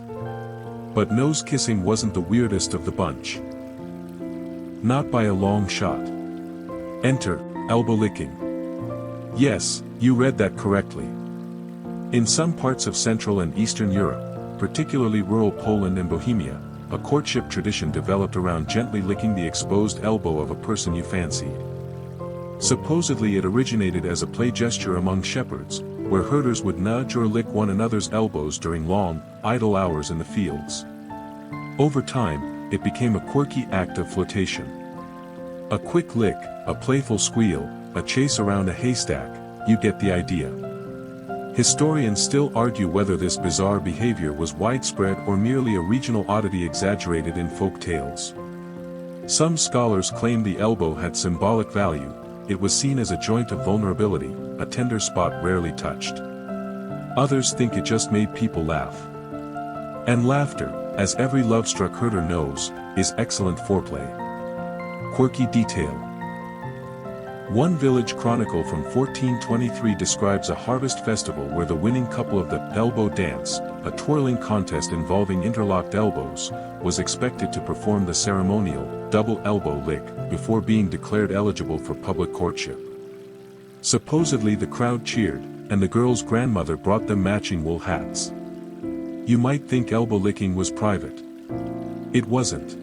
But nose kissing wasn't the weirdest of the bunch. Not by a long shot. Enter, elbow licking. Yes, you read that correctly. In some parts of Central and Eastern Europe, particularly rural Poland and Bohemia, a courtship tradition developed around gently licking the exposed elbow of a person you fancied. Supposedly it originated as a play gesture among shepherds, where herders would nudge or lick one another's elbows during long, idle hours in the fields. Over time, it became a quirky act of flirtation. A quick lick, a playful squeal, a chase around a haystack, you get the idea. Historians still argue whether this bizarre behavior was widespread or merely a regional oddity exaggerated in folk tales. Some scholars claim the elbow had symbolic value. It was seen as a joint of vulnerability, a tender spot rarely touched. Others think it just made people laugh. And laughter, as every love-struck herder knows, is excellent foreplay. Quirky detail. One village chronicle from 1423 describes a harvest festival where the winning couple of the elbow dance, a twirling contest involving interlocked elbows, was expected to perform the ceremonial double elbow lick before being declared eligible for public courtship. Supposedly the crowd cheered, and the girl's grandmother brought them matching wool hats. You might think elbow licking was private. It wasn't.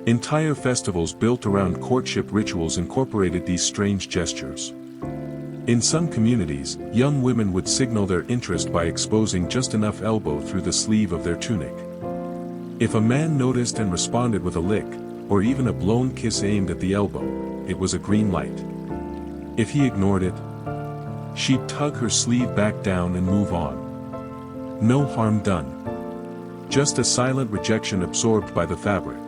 Entire festivals built around courtship rituals incorporated these strange gestures. In some communities, young women would signal their interest by exposing just enough elbow through the sleeve of their tunic. If a man noticed and responded with a lick, or even a blown kiss aimed at the elbow, it was a green light. If he ignored it, she'd tug her sleeve back down and move on. No harm done. Just a silent rejection absorbed by the fabric.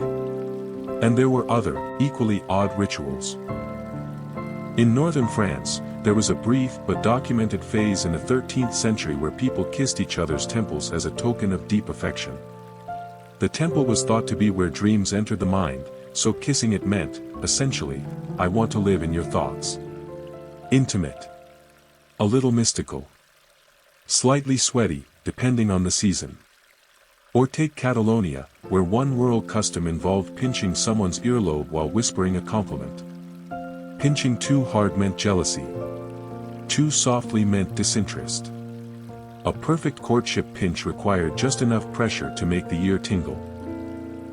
And there were other, equally odd rituals. In northern France, there was a brief but documented phase in the 13th century where people kissed each other's temples as a token of deep affection. The temple was thought to be where dreams entered the mind, so kissing it meant, essentially, I want to live in your thoughts. Intimate. A little mystical. Slightly sweaty, depending on the season. Or take Catalonia, where one rural custom involved pinching someone's earlobe while whispering a compliment. Pinching too hard meant jealousy. Too softly meant disinterest. A perfect courtship pinch required just enough pressure to make the ear tingle.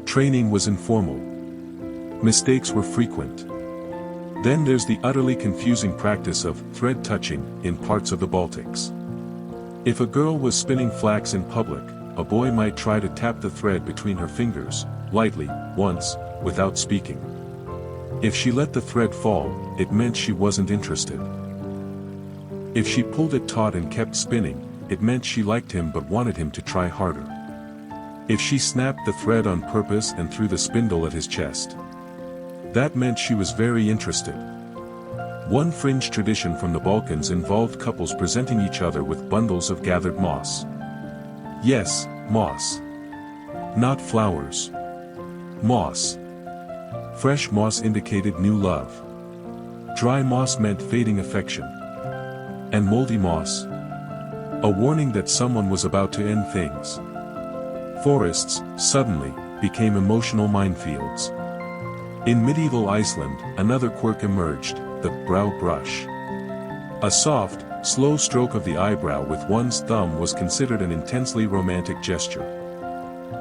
Training was informal. Mistakes were frequent. Then there's the utterly confusing practice of thread touching in parts of the Baltics. If a girl was spinning flax in public, a boy might try to tap the thread between her fingers, lightly, once, without speaking. If she let the thread fall, it meant she wasn't interested. If she pulled it taut and kept spinning, it meant she liked him but wanted him to try harder. If she snapped the thread on purpose and threw the spindle at his chest, that meant she was very interested. One fringe tradition from the Balkans involved couples presenting each other with bundles of gathered moss. Yes, moss. Not flowers. Moss. Fresh moss indicated new love. Dry moss meant fading affection. And moldy moss, a warning that someone was about to end things. Forests, suddenly, became emotional minefields. In medieval Iceland, another quirk emerged, the brow brush. A soft, slow stroke of the eyebrow with one's thumb was considered an intensely romantic gesture.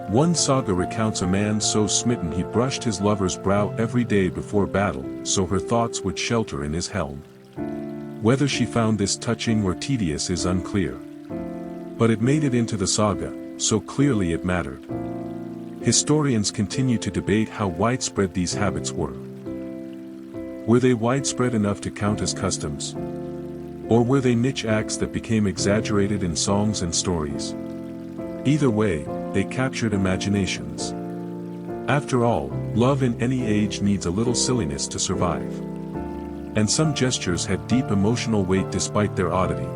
One saga recounts a man so smitten he brushed his lover's brow every day before battle, so her thoughts would shelter in his helm. Whether she found this touching or tedious is unclear. But it made it into the saga, so clearly it mattered. Historians continue to debate how widespread these habits were. Were they widespread enough to count as customs? Or were they niche acts that became exaggerated in songs and stories? Either way, they captured imaginations. After all, love in any age needs a little silliness to survive. And some gestures had deep emotional weight despite their oddity.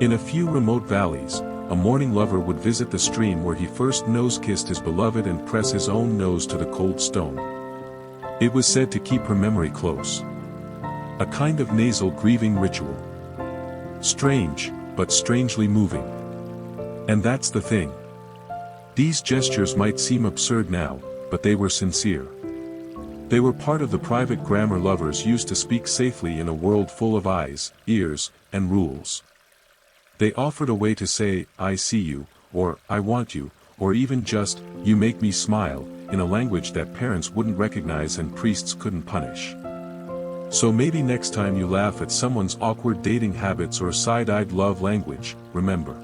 In a few remote valleys, a mourning lover would visit the stream where he first nose-kissed his beloved and press his own nose to the cold stone. It was said to keep her memory close. A kind of nasal grieving ritual. Strange, but strangely moving. And that's the thing. These gestures might seem absurd now, but they were sincere. They were part of the private grammar lovers used to speak safely in a world full of eyes, ears, and rules. They offered a way to say, I see you, or I want you, or even just, you make me smile, in a language that parents wouldn't recognize and priests couldn't punish. So maybe next time you laugh at someone's awkward dating habits or side-eyed love language, remember.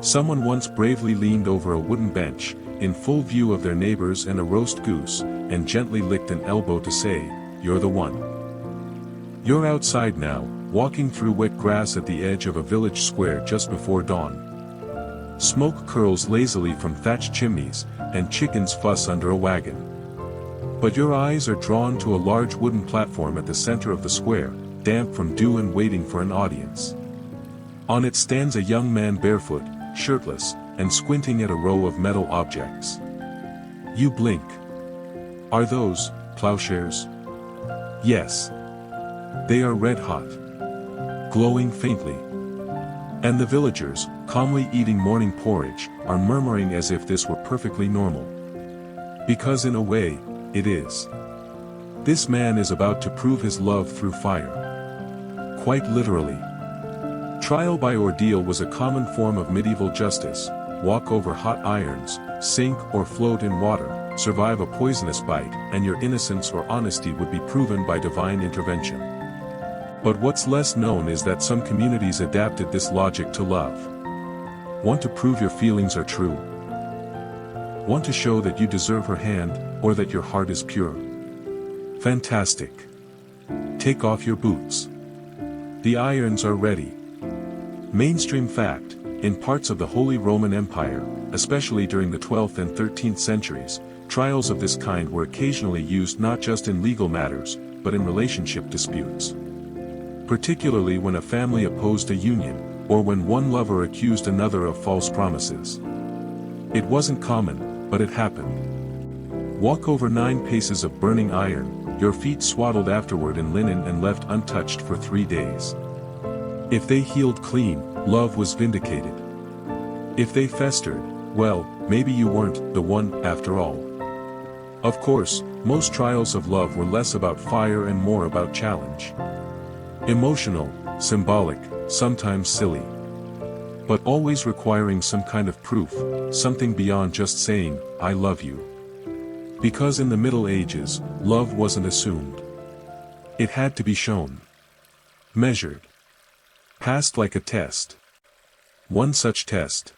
Someone once bravely leaned over a wooden bench, in full view of their neighbors and a roast goose, and gently licked an elbow to say, "You're the one." You're outside now, walking through wet grass at the edge of a village square just before dawn. Smoke curls lazily from thatched chimneys, and chickens fuss under a wagon. But your eyes are drawn to a large wooden platform at the center of the square, damp from dew and waiting for an audience. On it stands a young man barefoot, shirtless, and squinting at a row of metal objects. You blink. Are those plowshares? Yes. They are red hot, glowing faintly. And the villagers, calmly eating morning porridge, are murmuring as if this were perfectly normal. Because in a way, it is. This man is about to prove his love through fire. Quite literally. Trial by ordeal was a common form of medieval justice. Walk over hot irons, sink or float in water, survive a poisonous bite, and your innocence or honesty would be proven by divine intervention. But what's less known is that some communities adapted this logic to love. Want to prove your feelings are true? Want to show that you deserve her hand, or that your heart is pure? Fantastic. Take off your boots. The irons are ready. Mainstream fact, in parts of the Holy Roman Empire, especially during the 12th and 13th centuries, trials of this kind were occasionally used not just in legal matters, but in relationship disputes. Particularly when a family opposed a union, or when one lover accused another of false promises. It wasn't common, but it happened. Walk over 9 paces of burning iron, your feet swaddled afterward in linen and left untouched for 3 days. If they healed clean, love was vindicated. If they festered, well, maybe you weren't the one after all. Of course, most trials of love were less about fire and more about challenge. Emotional, symbolic, sometimes silly. But always requiring some kind of proof, something beyond just saying, "I love you." Because in the Middle Ages, love wasn't assumed. It had to be shown. Measured. Passed like a test. One such test.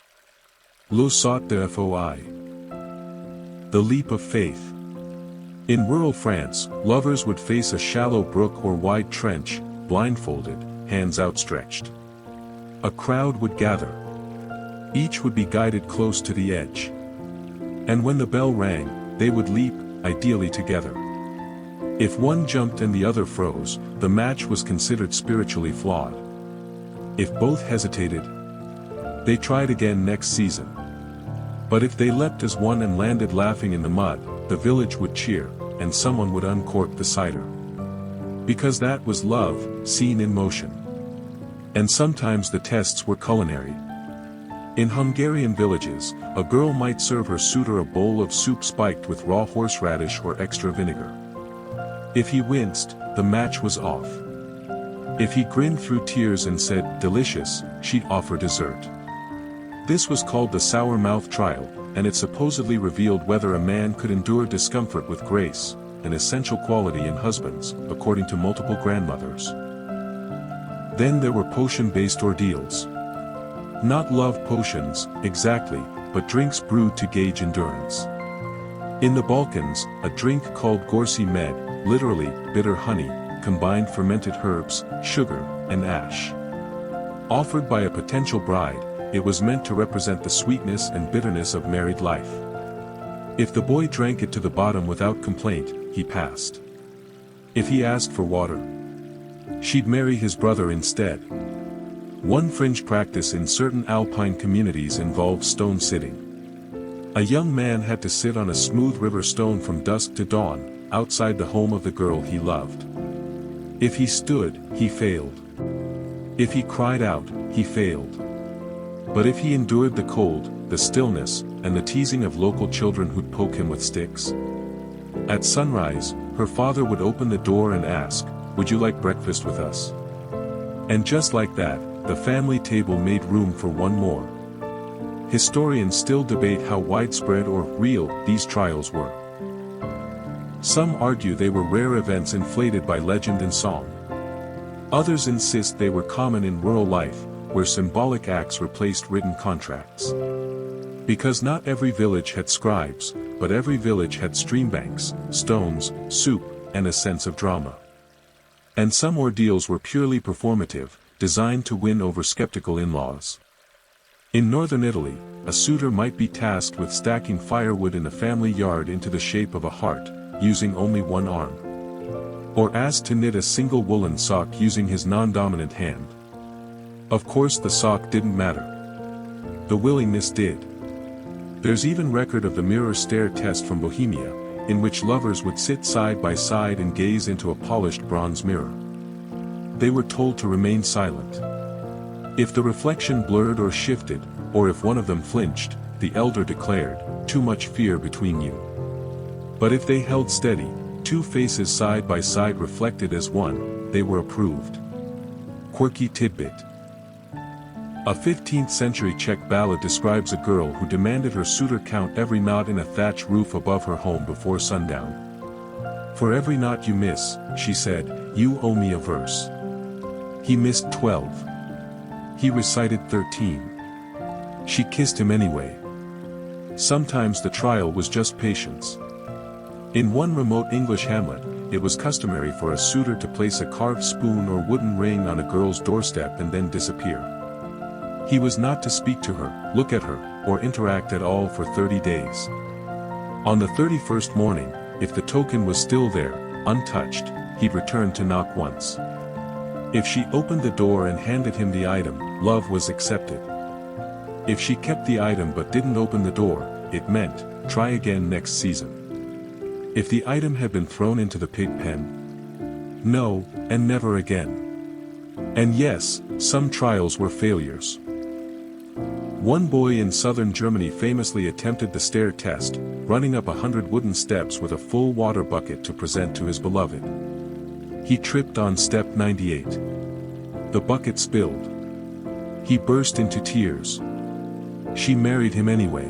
Le saut de foi. The leap of faith. In rural France, lovers would face a shallow brook or wide trench, blindfolded, hands outstretched. A crowd would gather. Each would be guided close to the edge. And when the bell rang, they would leap, ideally together. If one jumped and the other froze, the match was considered spiritually flawed. If both hesitated, they tried again next season. But if they leapt as one and landed laughing in the mud, the village would cheer, and someone would uncork the cider. Because that was love, seen in motion. And sometimes the tests were culinary. In Hungarian villages, a girl might serve her suitor a bowl of soup spiked with raw horseradish or extra vinegar. If he winced, the match was off. If he grinned through tears and said, "Delicious," she'd offer dessert. This was called the sour mouth trial, and it supposedly revealed whether a man could endure discomfort with grace, an essential quality in husbands, according to multiple grandmothers. Then there were potion-based ordeals. Not love potions, exactly, but drinks brewed to gauge endurance. In the Balkans, a drink called gorsi med, literally, bitter honey, combined fermented herbs, sugar, and ash. Offered by a potential bride, it was meant to represent the sweetness and bitterness of married life. If the boy drank it to the bottom without complaint, he passed. If he asked for water, she'd marry his brother instead. One fringe practice in certain alpine communities involved stone sitting. A young man had to sit on a smooth river stone from dusk to dawn, outside the home of the girl he loved. If he stood, he failed. If he cried out, he failed. But if he endured the cold, the stillness, and the teasing of local children who'd poke him with sticks? At sunrise, her father would open the door and ask, "Would you like breakfast with us?" And just like that, the family table made room for one more. Historians still debate how widespread or real these trials were. Some argue they were rare events inflated by legend and song. Others insist they were common in rural life, where symbolic acts replaced written contracts. Because not every village had scribes, but every village had streambanks, stones, soup, and a sense of drama. And some ordeals were purely performative, designed to win over skeptical in-laws. In northern Italy, a suitor might be tasked with stacking firewood in a family yard into the shape of a heart, using only one arm. Or asked to knit a single woolen sock using his non-dominant hand. Of course the sock didn't matter. The willingness did. There's even record of the mirror stare test from Bohemia, in which lovers would sit side by side and gaze into a polished bronze mirror. They were told to remain silent. If the reflection blurred or shifted, or if one of them flinched, the elder declared, "Too much fear between you." But if they held steady, two faces side by side reflected as one, they were approved. Quirky tidbit. A 15th century Czech ballad describes a girl who demanded her suitor count every knot in a thatch roof above her home before sundown. "For every knot you miss," she said, "you owe me a verse." He missed 12. He recited 13. She kissed him anyway. Sometimes the trial was just patience. In one remote English hamlet, it was customary for a suitor to place a carved spoon or wooden ring on a girl's doorstep and then disappear. He was not to speak to her, look at her, or interact at all for 30 days. On the 31st morning, if the token was still there, untouched, he'd return to knock once. If she opened the door and handed him the item, love was accepted. If she kept the item but didn't open the door, it meant, try again next season. If the item had been thrown into the pig pen, no, and never again. And yes, some trials were failures. One boy in southern Germany famously attempted the stair test, running up 100 wooden steps with a full water bucket to present to his beloved. He tripped on step 98. The bucket spilled. He burst into tears. She married him anyway.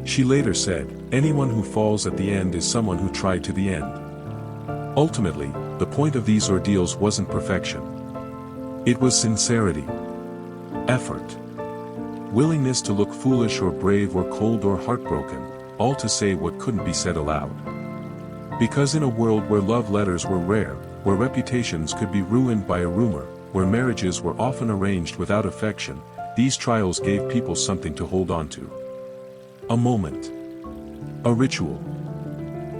She later said, "Anyone who falls at the end is someone who tried to the end." Ultimately, the point of these ordeals wasn't perfection. It was sincerity. Effort. Willingness to look foolish or brave or cold or heartbroken, all to say what couldn't be said aloud. Because in a world where love letters were rare, where reputations could be ruined by a rumor, where marriages were often arranged without affection, these trials gave people something to hold on to. A moment. A ritual.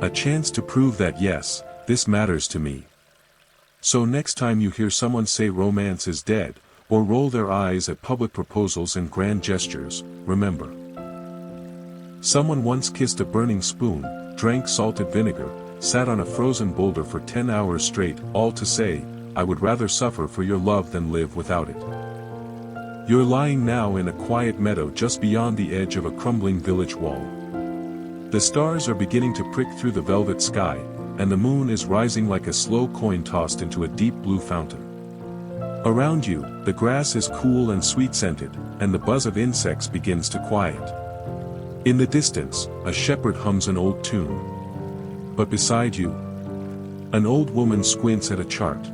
A chance to prove that yes, this matters to me. So next time you hear someone say romance is dead, or roll their eyes at public proposals and grand gestures, remember. Someone once kissed a burning spoon, drank salted vinegar, sat on a frozen boulder for 10 hours straight, all to say, "I would rather suffer for your love than live without it." You're lying now in a quiet meadow just beyond the edge of a crumbling village wall. The stars are beginning to prick through the velvet sky, and the moon is rising like a slow coin tossed into a deep blue fountain. Around you, the grass is cool and sweet-scented, and the buzz of insects begins to quiet. In the distance, a shepherd hums an old tune. But beside you, an old woman squints at a chart.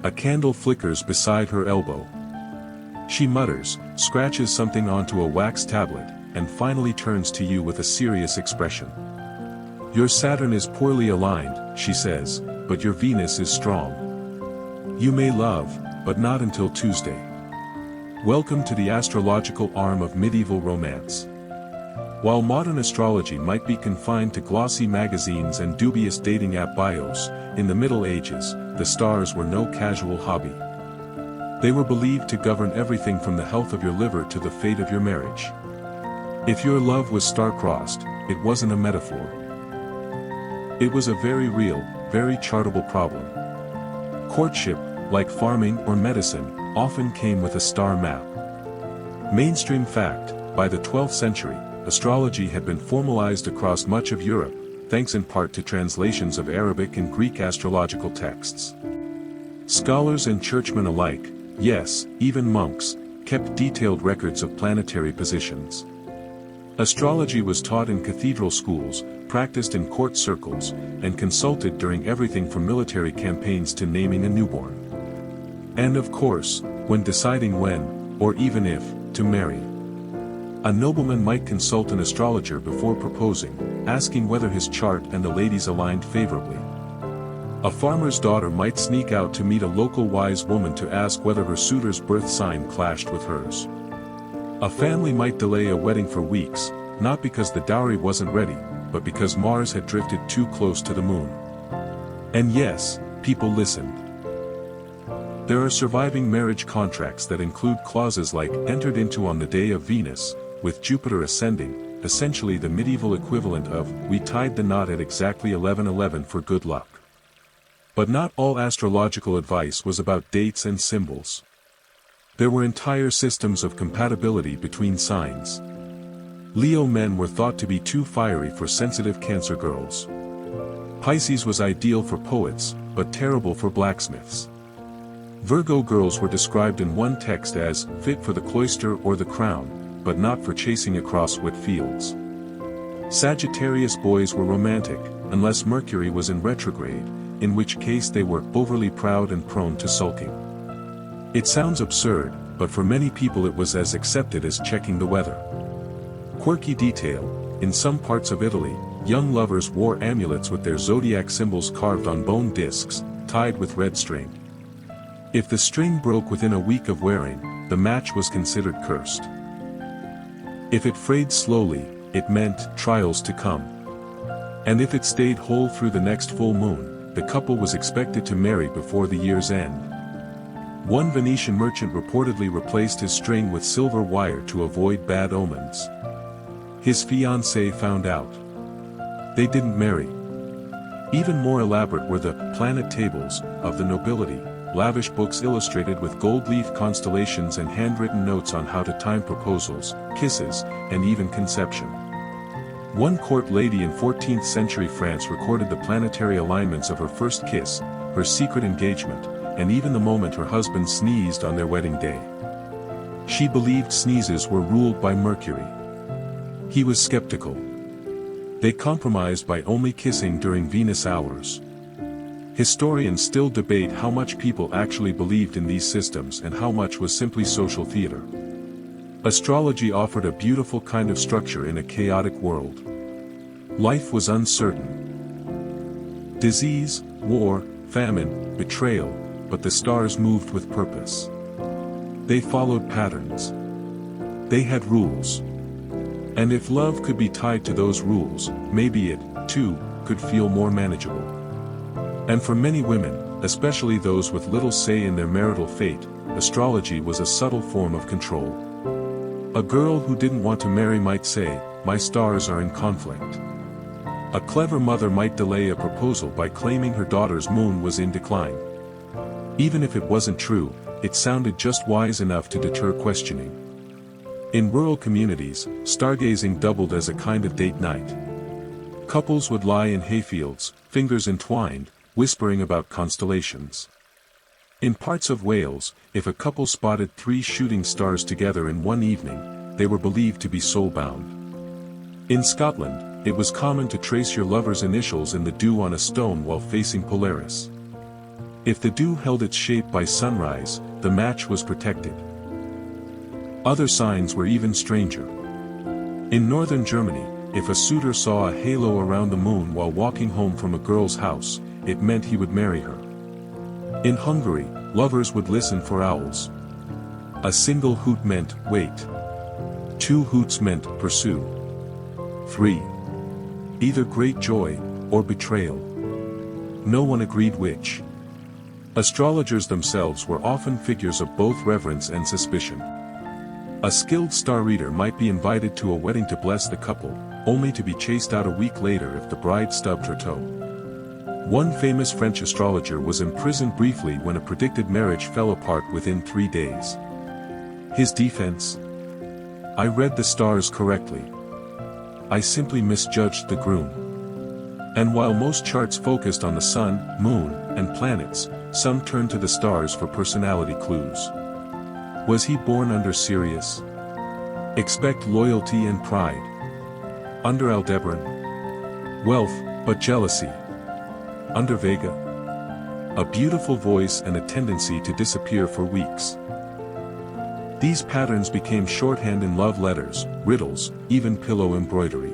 A candle flickers beside her elbow. She mutters, scratches something onto a wax tablet, and finally turns to you with a serious expression. "Your Saturn is poorly aligned," she says, "but your Venus is strong. You may love, but not until Tuesday." Welcome to the astrological arm of medieval romance. While modern astrology might be confined to glossy magazines and dubious dating app bios, in the Middle Ages, the stars were no casual hobby. They were believed to govern everything from the health of your liver to the fate of your marriage. If your love was star-crossed, it wasn't a metaphor. It was a very real, very chartable problem. Courtship, like farming or medicine, often came with a star map. Mainstream fact, by the 12th century, astrology had been formalized across much of Europe, thanks in part to translations of Arabic and Greek astrological texts. Scholars and churchmen alike, yes, even monks, kept detailed records of planetary positions. Astrology was taught in cathedral schools, practiced in court circles, and consulted during everything from military campaigns to naming a newborn. And of course, when deciding when, or even if, to marry. A nobleman might consult an astrologer before proposing, asking whether his chart and the ladies aligned favorably. A farmer's daughter might sneak out to meet a local wise woman to ask whether her suitor's birth sign clashed with hers. A family might delay a wedding for weeks, not because the dowry wasn't ready, but because Mars had drifted too close to the moon. And yes, people listened. There are surviving marriage contracts that include clauses like entered into on the day of Venus, with Jupiter ascending, essentially the medieval equivalent of we tied the knot at exactly 11:11 for good luck. But not all astrological advice was about dates and symbols. There were entire systems of compatibility between signs. Leo men were thought to be too fiery for sensitive Cancer girls. Pisces was ideal for poets, but terrible for blacksmiths. Virgo girls were described in one text as fit for the cloister or the crown, but not for chasing across wet fields. Sagittarius boys were romantic, unless Mercury was in retrograde, in which case they were overly proud and prone to sulking. It sounds absurd, but for many people it was as accepted as checking the weather. Quirky detail: in some parts of Italy, young lovers wore amulets with their zodiac symbols carved on bone discs, tied with red string. If the string broke within a week of wearing, the match was considered cursed. If it frayed slowly, it meant trials to come. And if it stayed whole through the next full moon, the couple was expected to marry before the year's end. One Venetian merchant reportedly replaced his string with silver wire to avoid bad omens. His fiancée found out. They didn't marry. Even more elaborate were the planet tables of the nobility, lavish books illustrated with gold leaf constellations and handwritten notes on how to time proposals, kisses, and even conception. One court lady in 14th century France recorded the planetary alignments of her first kiss, her secret engagement, and even the moment her husband sneezed on their wedding day. She believed sneezes were ruled by Mercury. He was skeptical. They compromised by only kissing during Venus hours. Historians still debate how much people actually believed in these systems and how much was simply social theater. Astrology offered a beautiful kind of structure in a chaotic world. Life was uncertain. Disease, war, famine, betrayal, but the stars moved with purpose. They followed patterns. They had rules. And if love could be tied to those rules, maybe it, too, could feel more manageable. And for many women, especially those with little say in their marital fate, astrology was a subtle form of control. A girl who didn't want to marry might say, "My stars are in conflict." A clever mother might delay a proposal by claiming her daughter's moon was in decline. Even if it wasn't true, it sounded just wise enough to deter questioning. In rural communities, stargazing doubled as a kind of date night. Couples would lie in hayfields, fingers entwined, whispering about constellations. In parts of Wales, if a couple spotted 3 shooting stars together in one evening, they were believed to be soul-bound. In Scotland, it was common to trace your lover's initials in the dew on a stone while facing Polaris. If the dew held its shape by sunrise, the match was protected. Other signs were even stranger. In northern Germany, if a suitor saw a halo around the moon while walking home from a girl's house, it meant he would marry her. In Hungary, lovers would listen for owls. A single hoot meant, wait. 2 hoots meant, pursue. 3. Either great joy, or betrayal. No one agreed which. Astrologers themselves were often figures of both reverence and suspicion. A skilled star reader might be invited to a wedding to bless the couple, only to be chased out a week later if the bride stubbed her toe. One famous French astrologer was imprisoned briefly when a predicted marriage fell apart within 3 days. His defense? I read the stars correctly. I simply misjudged the groom. And while most charts focused on the sun, moon, and planets, some turned to the stars for personality clues. Was he born under Sirius? Expect loyalty and pride. Under Aldebaran? Wealth, but jealousy. Under Vega. A beautiful voice and a tendency to disappear for weeks. These patterns became shorthand in love letters, riddles, even pillow embroidery.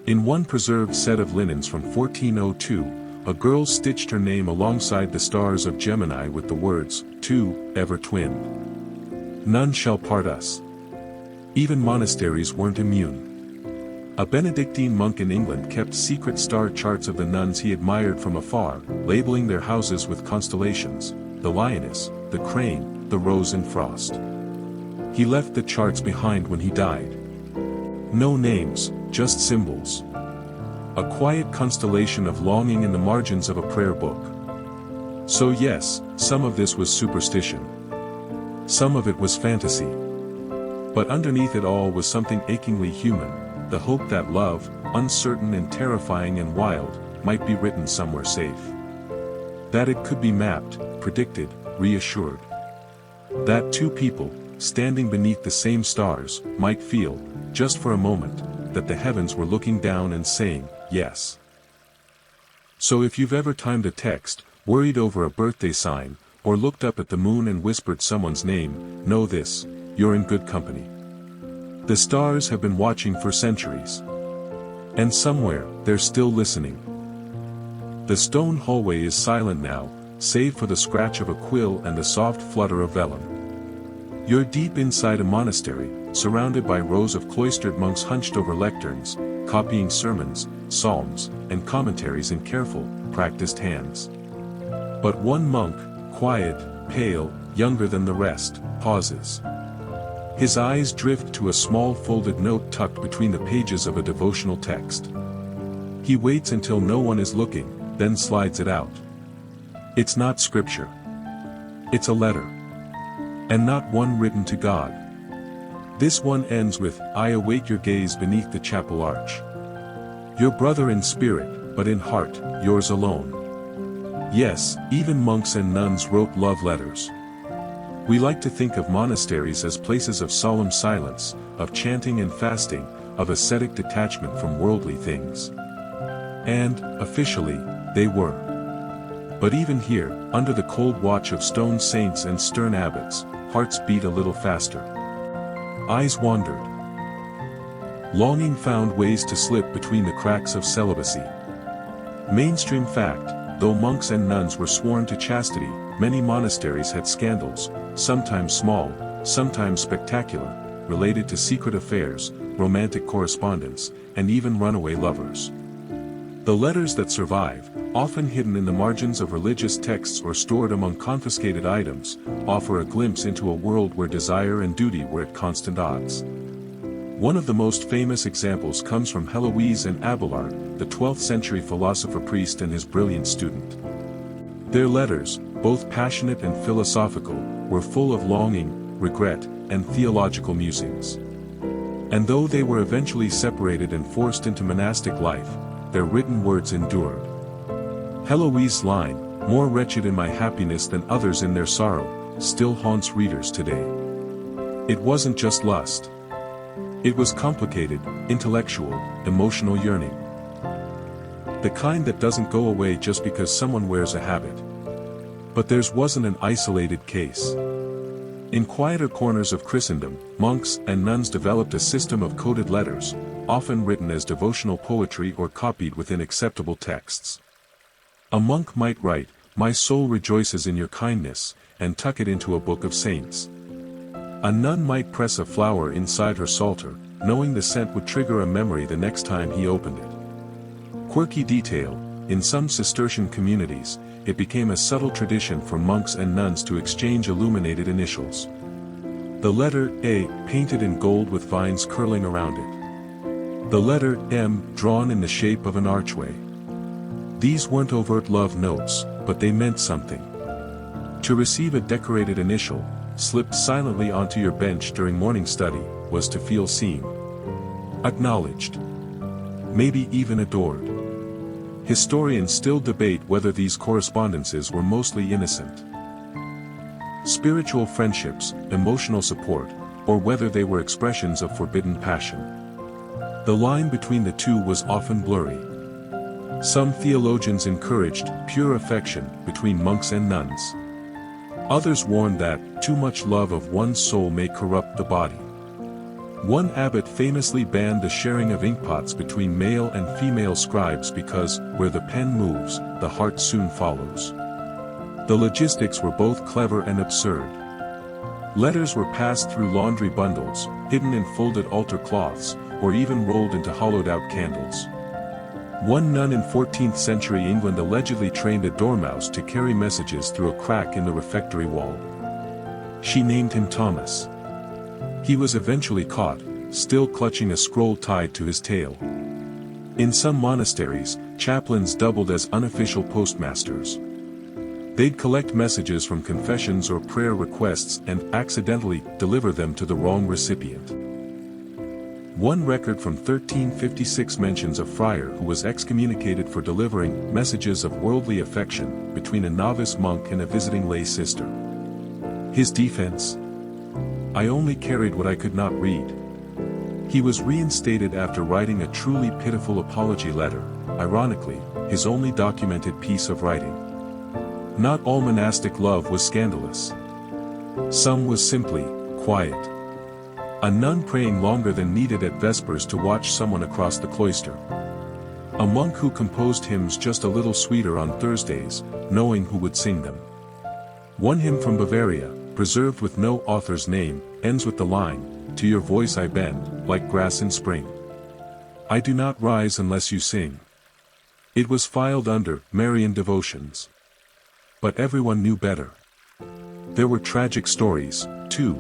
In one preserved set of linens from 1402, a girl stitched her name alongside the stars of Gemini with the words, "To, ever twin. None shall part us." Even monasteries weren't immune. A Benedictine monk in England kept secret star charts of the nuns he admired from afar, labeling their houses with constellations: the lioness, the crane, the rose and frost. He left the charts behind when he died. No names, just symbols. A quiet constellation of longing in the margins of a prayer book. So yes, some of this was superstition. Some of it was fantasy. But underneath it all was something achingly human, the hope that love, uncertain and terrifying and wild, might be written somewhere safe. That it could be mapped, predicted, reassured. That two people, standing beneath the same stars, might feel, just for a moment, that the heavens were looking down and saying, yes. So if you've ever timed a text, worried over a birthday sign, or looked up at the moon and whispered someone's name, know this: you're in good company. The stars have been watching for centuries. And somewhere, they're still listening. The stone hallway is silent now, save for the scratch of a quill and the soft flutter of vellum. You're deep inside a monastery, surrounded by rows of cloistered monks hunched over lecterns, copying sermons, psalms, and commentaries in careful, practiced hands. But one monk, quiet, pale, younger than the rest, pauses. His eyes drift to a small folded note tucked between the pages of a devotional text. He waits until no one is looking, then slides it out. It's not scripture. It's a letter. And not one written to God. This one ends with, "I await your gaze beneath the chapel arch. Your brother in spirit, but in heart, yours alone." Yes, even monks and nuns wrote love letters. We like to think of monasteries as places of solemn silence, of chanting and fasting, of ascetic detachment from worldly things. And, officially, they were. But even here, under the cold watch of stone saints and stern abbots, hearts beat a little faster. Eyes wandered. Longing found ways to slip between the cracks of celibacy. Mainstream fact, though monks and nuns were sworn to chastity, many monasteries had scandals, sometimes small, sometimes spectacular, related to secret affairs, romantic correspondence, and even runaway lovers. The letters that survive, often hidden in the margins of religious texts or stored among confiscated items, offer a glimpse into a world where desire and duty were at constant odds. One of the most famous examples comes from Heloise and Abelard, the 12th century philosopher priest and his brilliant student. Their letters, both passionate and philosophical, were full of longing, regret, and theological musings. And though they were eventually separated and forced into monastic life, their written words endured. Heloise's line, "More wretched in my happiness than others in their sorrow," still haunts readers today. It wasn't just lust. It was complicated, intellectual, emotional yearning. The kind that doesn't go away just because someone wears a habit. But theirs wasn't an isolated case. In quieter corners of Christendom, monks and nuns developed a system of coded letters, often written as devotional poetry or copied within acceptable texts. A monk might write, "My soul rejoices in your kindness," and tuck it into a book of saints. A nun might press a flower inside her psalter, knowing the scent would trigger a memory the next time he opened it. Quirky detail, in some Cistercian communities, it became a subtle tradition for monks and nuns to exchange illuminated initials. The letter A, painted in gold with vines curling around it. The letter M, drawn in the shape of an archway. These weren't overt love notes, but they meant something. To receive a decorated initial, slipped silently onto your bench during morning study, was to feel seen. Acknowledged. Maybe even adored. Historians still debate whether these correspondences were mostly innocent. Spiritual friendships, emotional support, or whether they were expressions of forbidden passion. The line between the two was often blurry. Some theologians encouraged pure affection between monks and nuns. Others warned that too much love of one's soul may corrupt the body. One abbot famously banned the sharing of inkpots between male and female scribes because, where the pen moves, the heart soon follows. The logistics were both clever and absurd. Letters were passed through laundry bundles, hidden in folded altar cloths, or even rolled into hollowed-out candles. One nun in 14th century England allegedly trained a dormouse to carry messages through a crack in the refectory wall. She named him Thomas. He was eventually caught, still clutching a scroll tied to his tail. In some monasteries, chaplains doubled as unofficial postmasters. They'd collect messages from confessions or prayer requests and accidentally deliver them to the wrong recipient. One record from 1356 mentions a friar who was excommunicated for delivering messages of worldly affection between a novice monk and a visiting lay sister. His defense? I only carried what I could not read. He was reinstated after writing a truly pitiful apology letter, ironically, his only documented piece of writing. Not all monastic love was scandalous. Some was simply quiet. A nun praying longer than needed at Vespers to watch someone across the cloister. A monk who composed hymns just a little sweeter on Thursdays, knowing who would sing them. One hymn from Bavaria, preserved with no author's name, ends with the line, "To your voice I bend, like grass in spring. I do not rise unless you sing." It was filed under Marian devotions. But everyone knew better. There were tragic stories, too.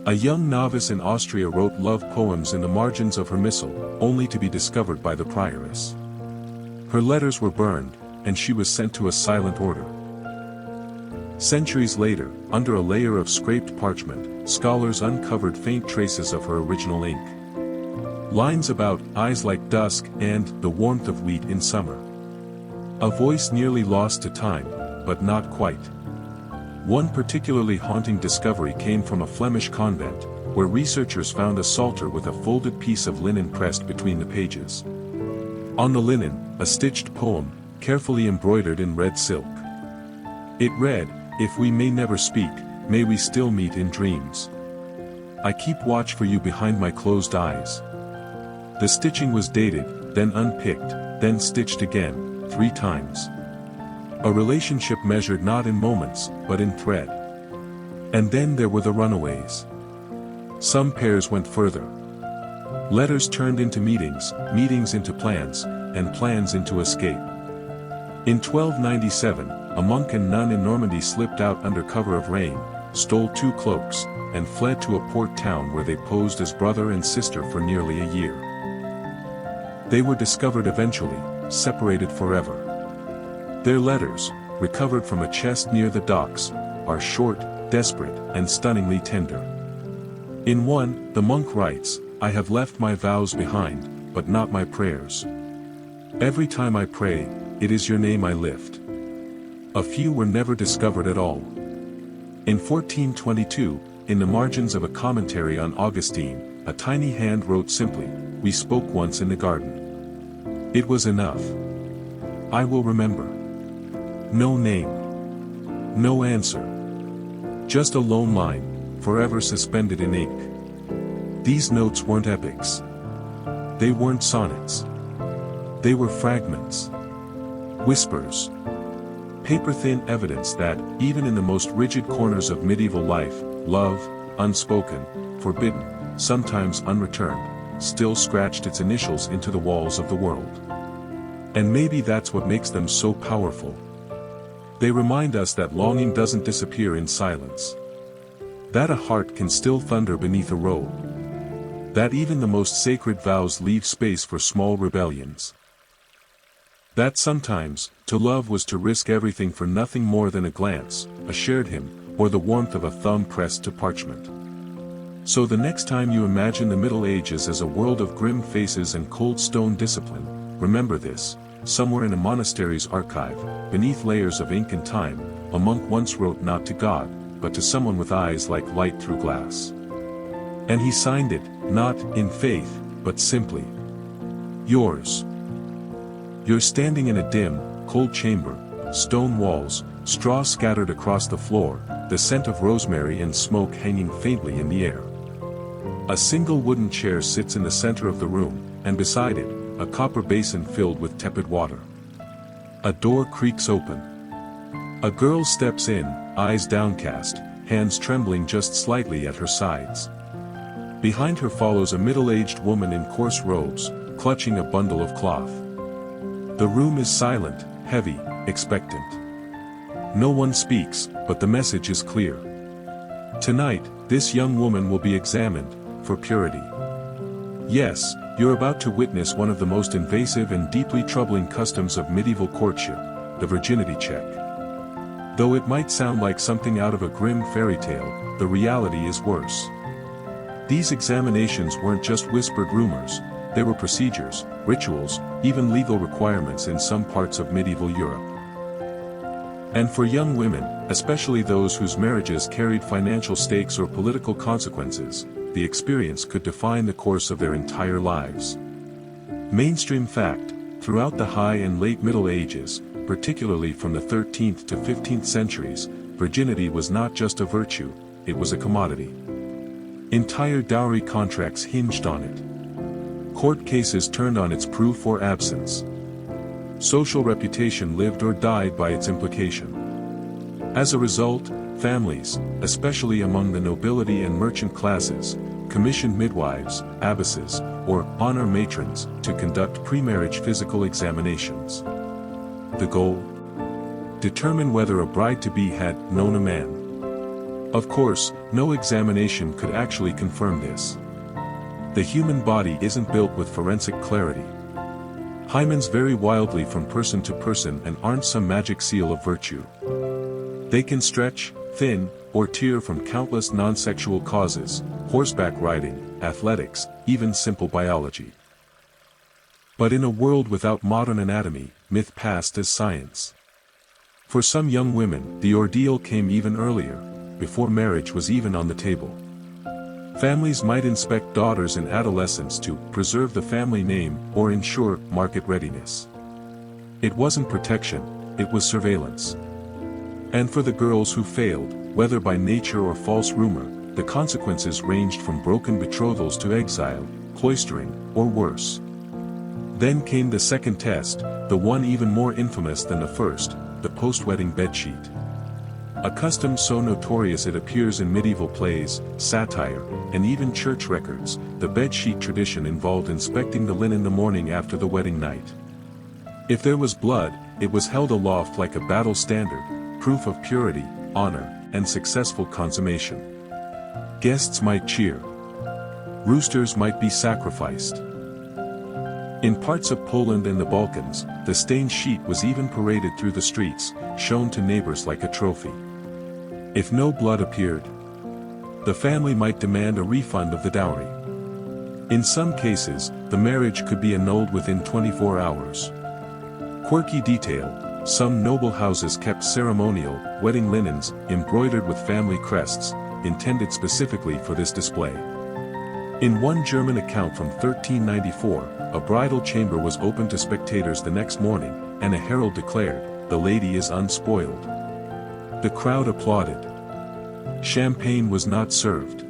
A young novice in Austria wrote love poems in the margins of her missal, only to be discovered by the prioress. Her letters were burned, and she was sent to a silent order. Centuries later, under a layer of scraped parchment, scholars uncovered faint traces of her original ink. Lines about eyes like dusk and the warmth of wheat in summer. A voice nearly lost to time, but not quite. One particularly haunting discovery came from a Flemish convent, where researchers found a psalter with a folded piece of linen pressed between the pages. On the linen, a stitched poem, carefully embroidered in red silk. It read, "If we may never speak, may we still meet in dreams. I keep watch for you behind my closed eyes." The stitching was dated, then unpicked, then stitched again, 3 times. A relationship measured not in moments, but in thread. And then there were the runaways. Some pairs went further. Letters turned into meetings, meetings into plans, and plans into escape. In 1297, a monk and nun in Normandy slipped out under cover of rain, stole 2 cloaks, and fled to a port town where they posed as brother and sister for nearly a year. They were discovered eventually, separated forever. Their letters, recovered from a chest near the docks, are short, desperate, and stunningly tender. In one, the monk writes, "I have left my vows behind, but not my prayers. Every time I pray, it is your name I lift." A few were never discovered at all. In 1422, in the margins of a commentary on Augustine, a tiny hand wrote simply, "We spoke once in the garden." It was enough. I will remember. No name. No answer. Just a lone line, forever suspended in ink. These notes weren't epics. They weren't sonnets. They were fragments. Whispers. Paper-thin evidence that, even in the most rigid corners of medieval life, love, unspoken, forbidden, sometimes unreturned, still scratched its initials into the walls of the world. And maybe that's what makes them so powerful. They remind us that longing doesn't disappear in silence. That a heart can still thunder beneath a robe. That even the most sacred vows leave space for small rebellions. That sometimes, to love was to risk everything for nothing more than a glance, a shared hymn, or the warmth of a thumb pressed to parchment. So the next time you imagine the Middle Ages as a world of grim faces and cold stone discipline, remember this: somewhere in a monastery's archive, beneath layers of ink and time, a monk once wrote not to God, but to someone with eyes like light through glass. And he signed it, not in faith, but simply, yours. You're standing in a dim, cold chamber, stone walls, straw scattered across the floor, the scent of rosemary and smoke hanging faintly in the air. A single wooden chair sits in the center of the room, and beside it, a copper basin filled with tepid water. A door creaks open. A girl steps in, eyes downcast, hands trembling just slightly at her sides. Behind her follows a middle-aged woman in coarse robes, clutching a bundle of cloth. The room is silent, heavy, expectant. No one speaks, but the message is clear. Tonight, this young woman will be examined, for purity. Yes, you're about to witness one of the most invasive and deeply troubling customs of medieval courtship, the virginity check. Though it might sound like something out of a grim fairy tale, the reality is worse. These examinations weren't just whispered rumors, they were procedures, rituals, even legal requirements in some parts of medieval Europe. And for young women, especially those whose marriages carried financial stakes or political consequences, the experience could define the course of their entire lives. Mainstream fact: throughout the High and Late Middle Ages, particularly from the 13th to 15th centuries, virginity was not just a virtue, it was a commodity. Entire dowry contracts hinged on it. Court cases turned on its proof or absence. Social reputation lived or died by its implication. As a result, families, especially among the nobility and merchant classes, commissioned midwives, abbesses, or honor matrons to conduct pre-marriage physical examinations. The goal? Determine whether a bride-to-be had known a man. Of course, no examination could actually confirm this. The human body isn't built with forensic clarity. Hymens vary wildly from person to person and aren't some magic seal of virtue. They can stretch, thin, or tear from countless non-sexual causes: horseback riding, athletics, even simple biology. But in a world without modern anatomy, myth passed as science. For some young women, the ordeal came even earlier, before marriage was even on the table. Families might inspect daughters in adolescence to preserve the family name or ensure market readiness. It wasn't protection, it was surveillance. And for the girls who failed, whether by nature or false rumor, the consequences ranged from broken betrothals to exile, cloistering, or worse. Then came the second test, the one even more infamous than the first, the post-wedding bedsheet. A custom so notorious it appears in medieval plays, satire, and even church records, the bedsheet tradition involved inspecting the linen the morning after the wedding night. If there was blood, it was held aloft like a battle standard, proof of purity, honor, and successful consummation. Guests might cheer. Roosters might be sacrificed. In parts of Poland and the Balkans, the stained sheet was even paraded through the streets, shown to neighbors like a trophy. If no blood appeared, the family might demand a refund of the dowry. In some cases, the marriage could be annulled within 24 hours. Quirky detail: some noble houses kept ceremonial, wedding linens, embroidered with family crests, intended specifically for this display. In one German account from 1394, a bridal chamber was opened to spectators the next morning, and a herald declared, "The lady is unspoiled." The crowd applauded. Champagne was not served.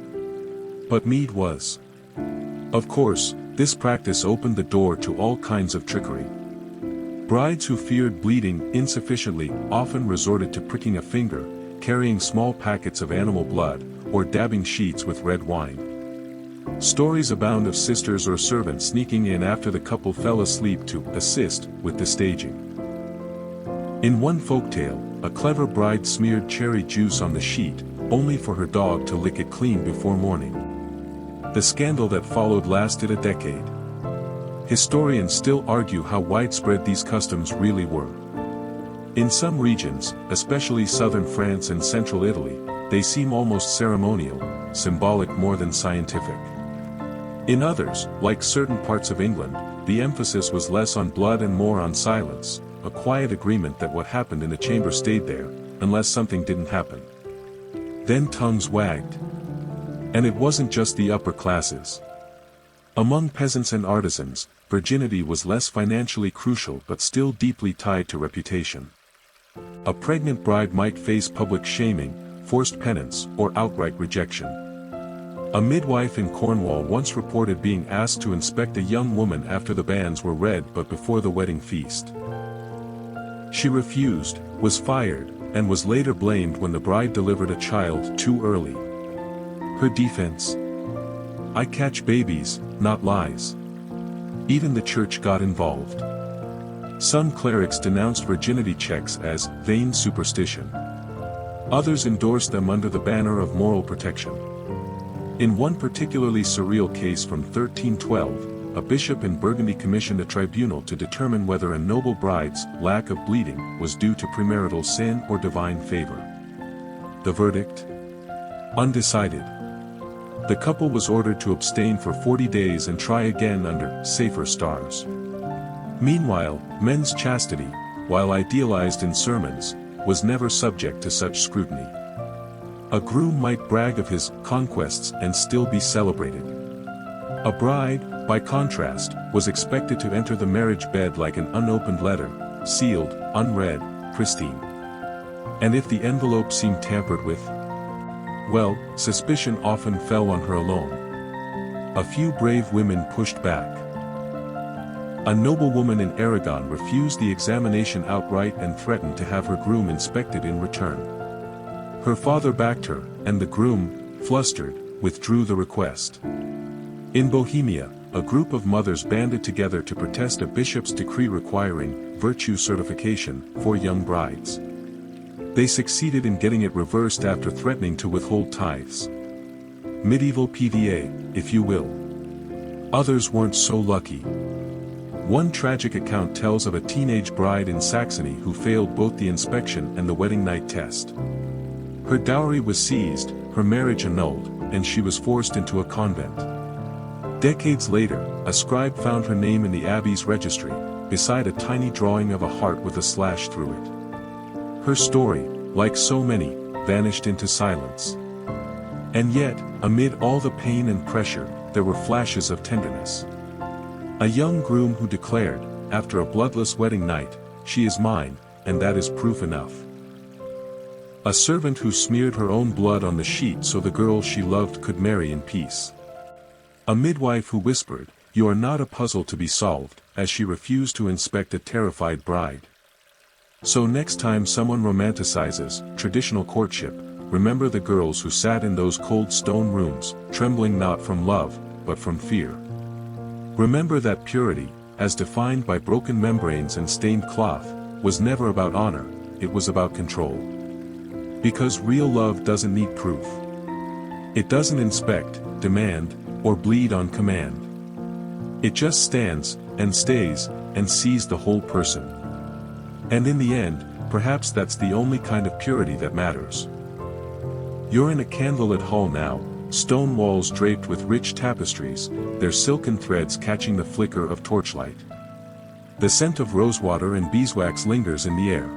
But mead was. Of course, this practice opened the door to all kinds of trickery. Brides who feared bleeding insufficiently often resorted to pricking a finger, carrying small packets of animal blood, or dabbing sheets with red wine. Stories abound of sisters or servants sneaking in after the couple fell asleep to assist with the staging. In one folktale, a clever bride smeared cherry juice on the sheet, only for her dog to lick it clean before morning. The scandal that followed lasted a decade. Historians still argue how widespread these customs really were. In some regions, especially southern France and central Italy, they seem almost ceremonial, symbolic more than scientific. In others, like certain parts of England, the emphasis was less on blood and more on silence, a quiet agreement that what happened in the chamber stayed there, unless something didn't happen. Then tongues wagged. And it wasn't just the upper classes. Among peasants and artisans, virginity was less financially crucial but still deeply tied to reputation. A pregnant bride might face public shaming, forced penance, or outright rejection. A midwife in Cornwall once reported being asked to inspect a young woman after the banns were read but before the wedding feast. She refused, was fired, and was later blamed when the bride delivered a child too early. Her defense? "I catch babies, not lies." Even the church got involved. Some clerics denounced virginity checks as vain superstition. Others endorsed them under the banner of moral protection. In one particularly surreal case from 1312, a bishop in Burgundy commissioned a tribunal to determine whether a noble bride's lack of bleeding was due to premarital sin or divine favor. The verdict? Undecided. The couple was ordered to abstain for 40 days and try again under safer stars. Meanwhile, men's chastity, while idealized in sermons, was never subject to such scrutiny. A groom might brag of his conquests and still be celebrated. A bride, by contrast, was expected to enter the marriage bed like an unopened letter, sealed, unread, pristine. And if the envelope seemed tampered with, well, suspicion often fell on her alone. A few brave women pushed back. A noblewoman in Aragon refused the examination outright and threatened to have her groom inspected in return. Her father backed her, and the groom, flustered, withdrew the request. In Bohemia, a group of mothers banded together to protest a bishop's decree requiring virtue certification for young brides. They succeeded in getting it reversed after threatening to withhold tithes. Medieval PDA, if you will. Others weren't so lucky. One tragic account tells of a teenage bride in Saxony who failed both the inspection and the wedding night test. Her dowry was seized, her marriage annulled, and she was forced into a convent. Decades later, a scribe found her name in the abbey's registry, beside a tiny drawing of a heart with a slash through it. Her story, like so many, vanished into silence. And yet, amid all the pain and pressure, there were flashes of tenderness. A young groom who declared, after a bloodless wedding night, "She is mine, and that is proof enough." A servant who smeared her own blood on the sheet so the girl she loved could marry in peace. A midwife who whispered, "You are not a puzzle to be solved," as she refused to inspect a terrified bride. So next time someone romanticizes traditional courtship, remember the girls who sat in those cold stone rooms, trembling not from love, but from fear. Remember that purity, as defined by broken membranes and stained cloth, was never about honor, it was about control. Because real love doesn't need proof. It doesn't inspect, demand, or bleed on command. It just stands, and stays, and sees the whole person. And in the end, perhaps that's the only kind of purity that matters. You're in a candlelit hall now, stone walls draped with rich tapestries, their silken threads catching the flicker of torchlight. The scent of rosewater and beeswax lingers in the air.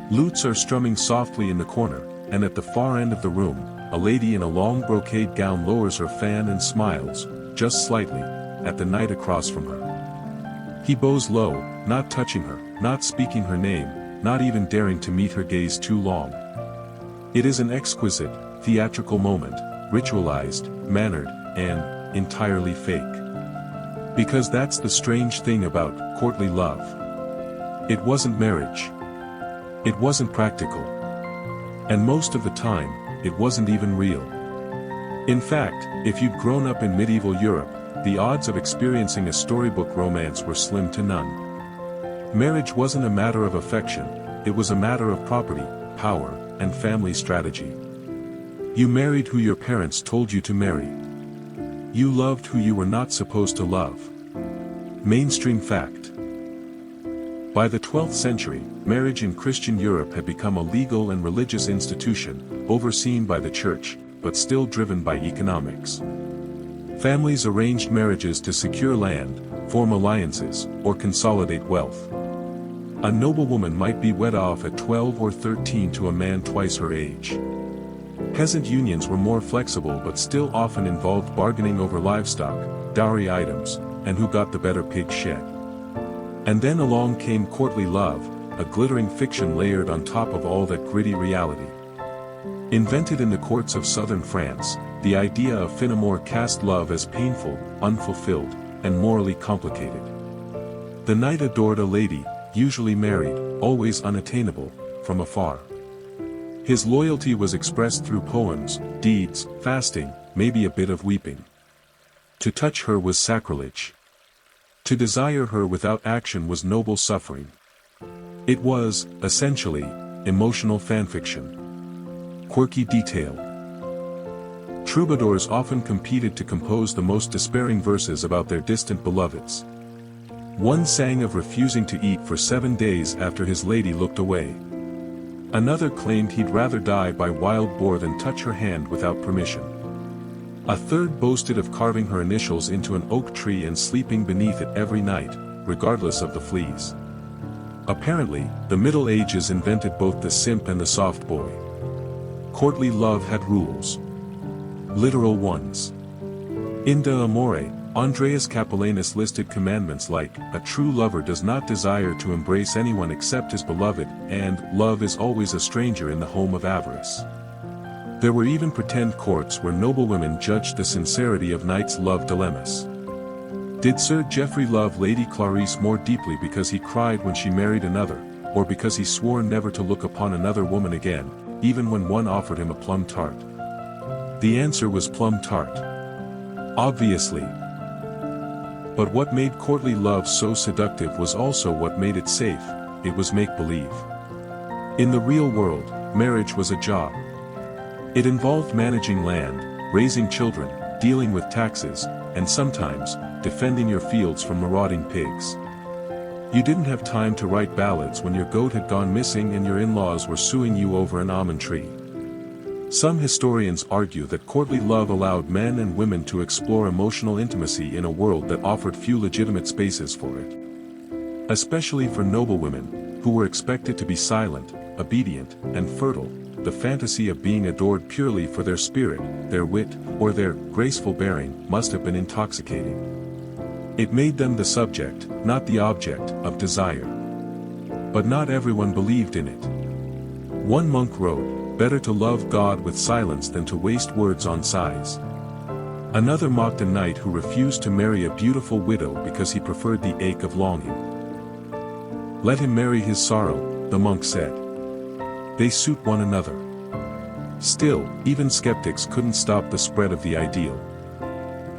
Lutes are strumming softly in the corner, and at the far end of the room, a lady in a long brocade gown lowers her fan and smiles, just slightly, at the knight across from her. He bows low, not touching her, not speaking her name, not even daring to meet her gaze too long. It is an exquisite, theatrical moment, ritualized, mannered, and entirely fake. Because that's the strange thing about courtly love. It wasn't marriage. It wasn't practical. And most of the time, it wasn't even real. In fact, if you'd grown up in medieval Europe, the odds of experiencing a storybook romance were slim to none. Marriage wasn't a matter of affection, it was a matter of property, power, and family strategy. You married who your parents told you to marry. You loved who you were not supposed to love. Mainstream fact. By the 12th century, marriage in Christian Europe had become a legal and religious institution, overseen by the church, but still driven by economics. Families arranged marriages to secure land, form alliances, or consolidate wealth. A noblewoman might be wed off at 12 or 13 to a man twice her age. Peasant unions were more flexible but still often involved bargaining over livestock, dowry items, and who got the better pig shed. And then along came courtly love, a glittering fiction layered on top of all that gritty reality. Invented in the courts of southern France, the idea of fin amour cast love as painful, unfulfilled, and morally complicated. The knight adored a lady, usually married, always unattainable, from afar. His loyalty was expressed through poems, deeds, fasting, maybe a bit of weeping. To touch her was sacrilege. To desire her without action was noble suffering. It was, essentially, emotional fanfiction. Quirky detail. Troubadours often competed to compose the most despairing verses about their distant beloveds. One sang of refusing to eat for 7 days after his lady looked away. Another claimed he'd rather die by wild boar than touch her hand without permission. A third boasted of carving her initials into an oak tree and sleeping beneath it every night, regardless of the fleas. Apparently, the Middle Ages invented both the simp and the soft boy. Courtly love had rules. Literal ones. In De Amore, Andreas Capellanus listed commandments like, a true lover does not desire to embrace anyone except his beloved, and, love is always a stranger in the home of avarice. There were even pretend courts where noblewomen judged the sincerity of knights' love dilemmas. Did Sir Geoffrey love Lady Clarice more deeply because he cried when she married another, or because he swore never to look upon another woman again, even when one offered him a plum tart? The answer was plum tart. Obviously. But what made courtly love so seductive was also what made it safe. It was make-believe. In the real world, marriage was a job. It involved managing land, raising children, dealing with taxes, and sometimes, defending your fields from marauding pigs. You didn't have time to write ballads when your goat had gone missing and your in-laws were suing you over an almond tree. Some historians argue that courtly love allowed men and women to explore emotional intimacy in a world that offered few legitimate spaces for it. Especially for noblewomen, who were expected to be silent, obedient, and fertile, the fantasy of being adored purely for their spirit, their wit, or their graceful bearing must have been intoxicating. It made them the subject, not the object, of desire. But not everyone believed in it. One monk wrote, "Better to love God with silence than to waste words on sighs." Another mocked a knight who refused to marry a beautiful widow because he preferred the ache of longing. "Let him marry his sorrow," the monk said. "They suit one another." Still, even skeptics couldn't stop the spread of the ideal.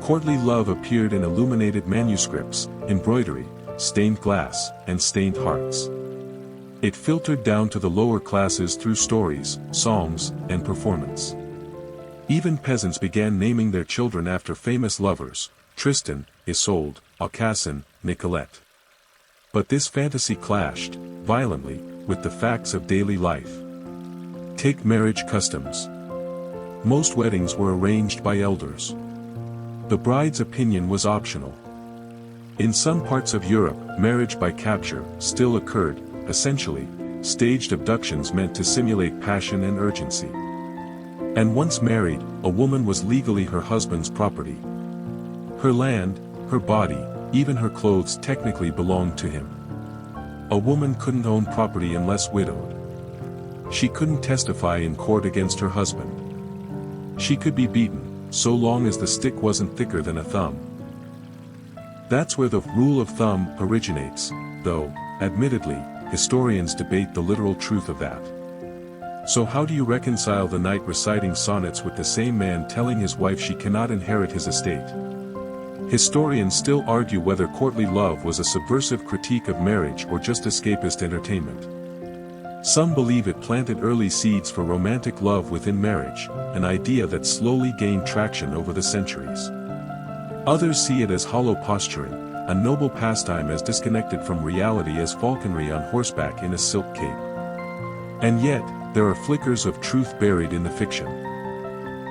Courtly love appeared in illuminated manuscripts, embroidery, stained glass, and stained hearts. It filtered down to the lower classes through stories, songs, and performance. Even peasants began naming their children after famous lovers: Tristan, Isolde, Aucassin, Nicolette. But this fantasy clashed, violently, with the facts of daily life. Take marriage customs. Most weddings were arranged by elders. The bride's opinion was optional. In some parts of Europe, marriage by capture still occurred. Essentially, staged abductions meant to simulate passion and urgency. And once married, a woman was legally her husband's property. Her land, her body, even her clothes technically belonged to him. A woman couldn't own property unless widowed. She couldn't testify in court against her husband. She could be beaten, so long as the stick wasn't thicker than a thumb. That's where the rule of thumb originates, though, admittedly, historians debate the literal truth of that. So how do you reconcile the knight reciting sonnets with the same man telling his wife she cannot inherit his estate? Historians still argue whether courtly love was a subversive critique of marriage or just escapist entertainment. Some believe it planted early seeds for romantic love within marriage, an idea that slowly gained traction over the centuries. Others see it as hollow posturing, a noble pastime as disconnected from reality as falconry on horseback in a silk cape. And yet, there are flickers of truth buried in the fiction.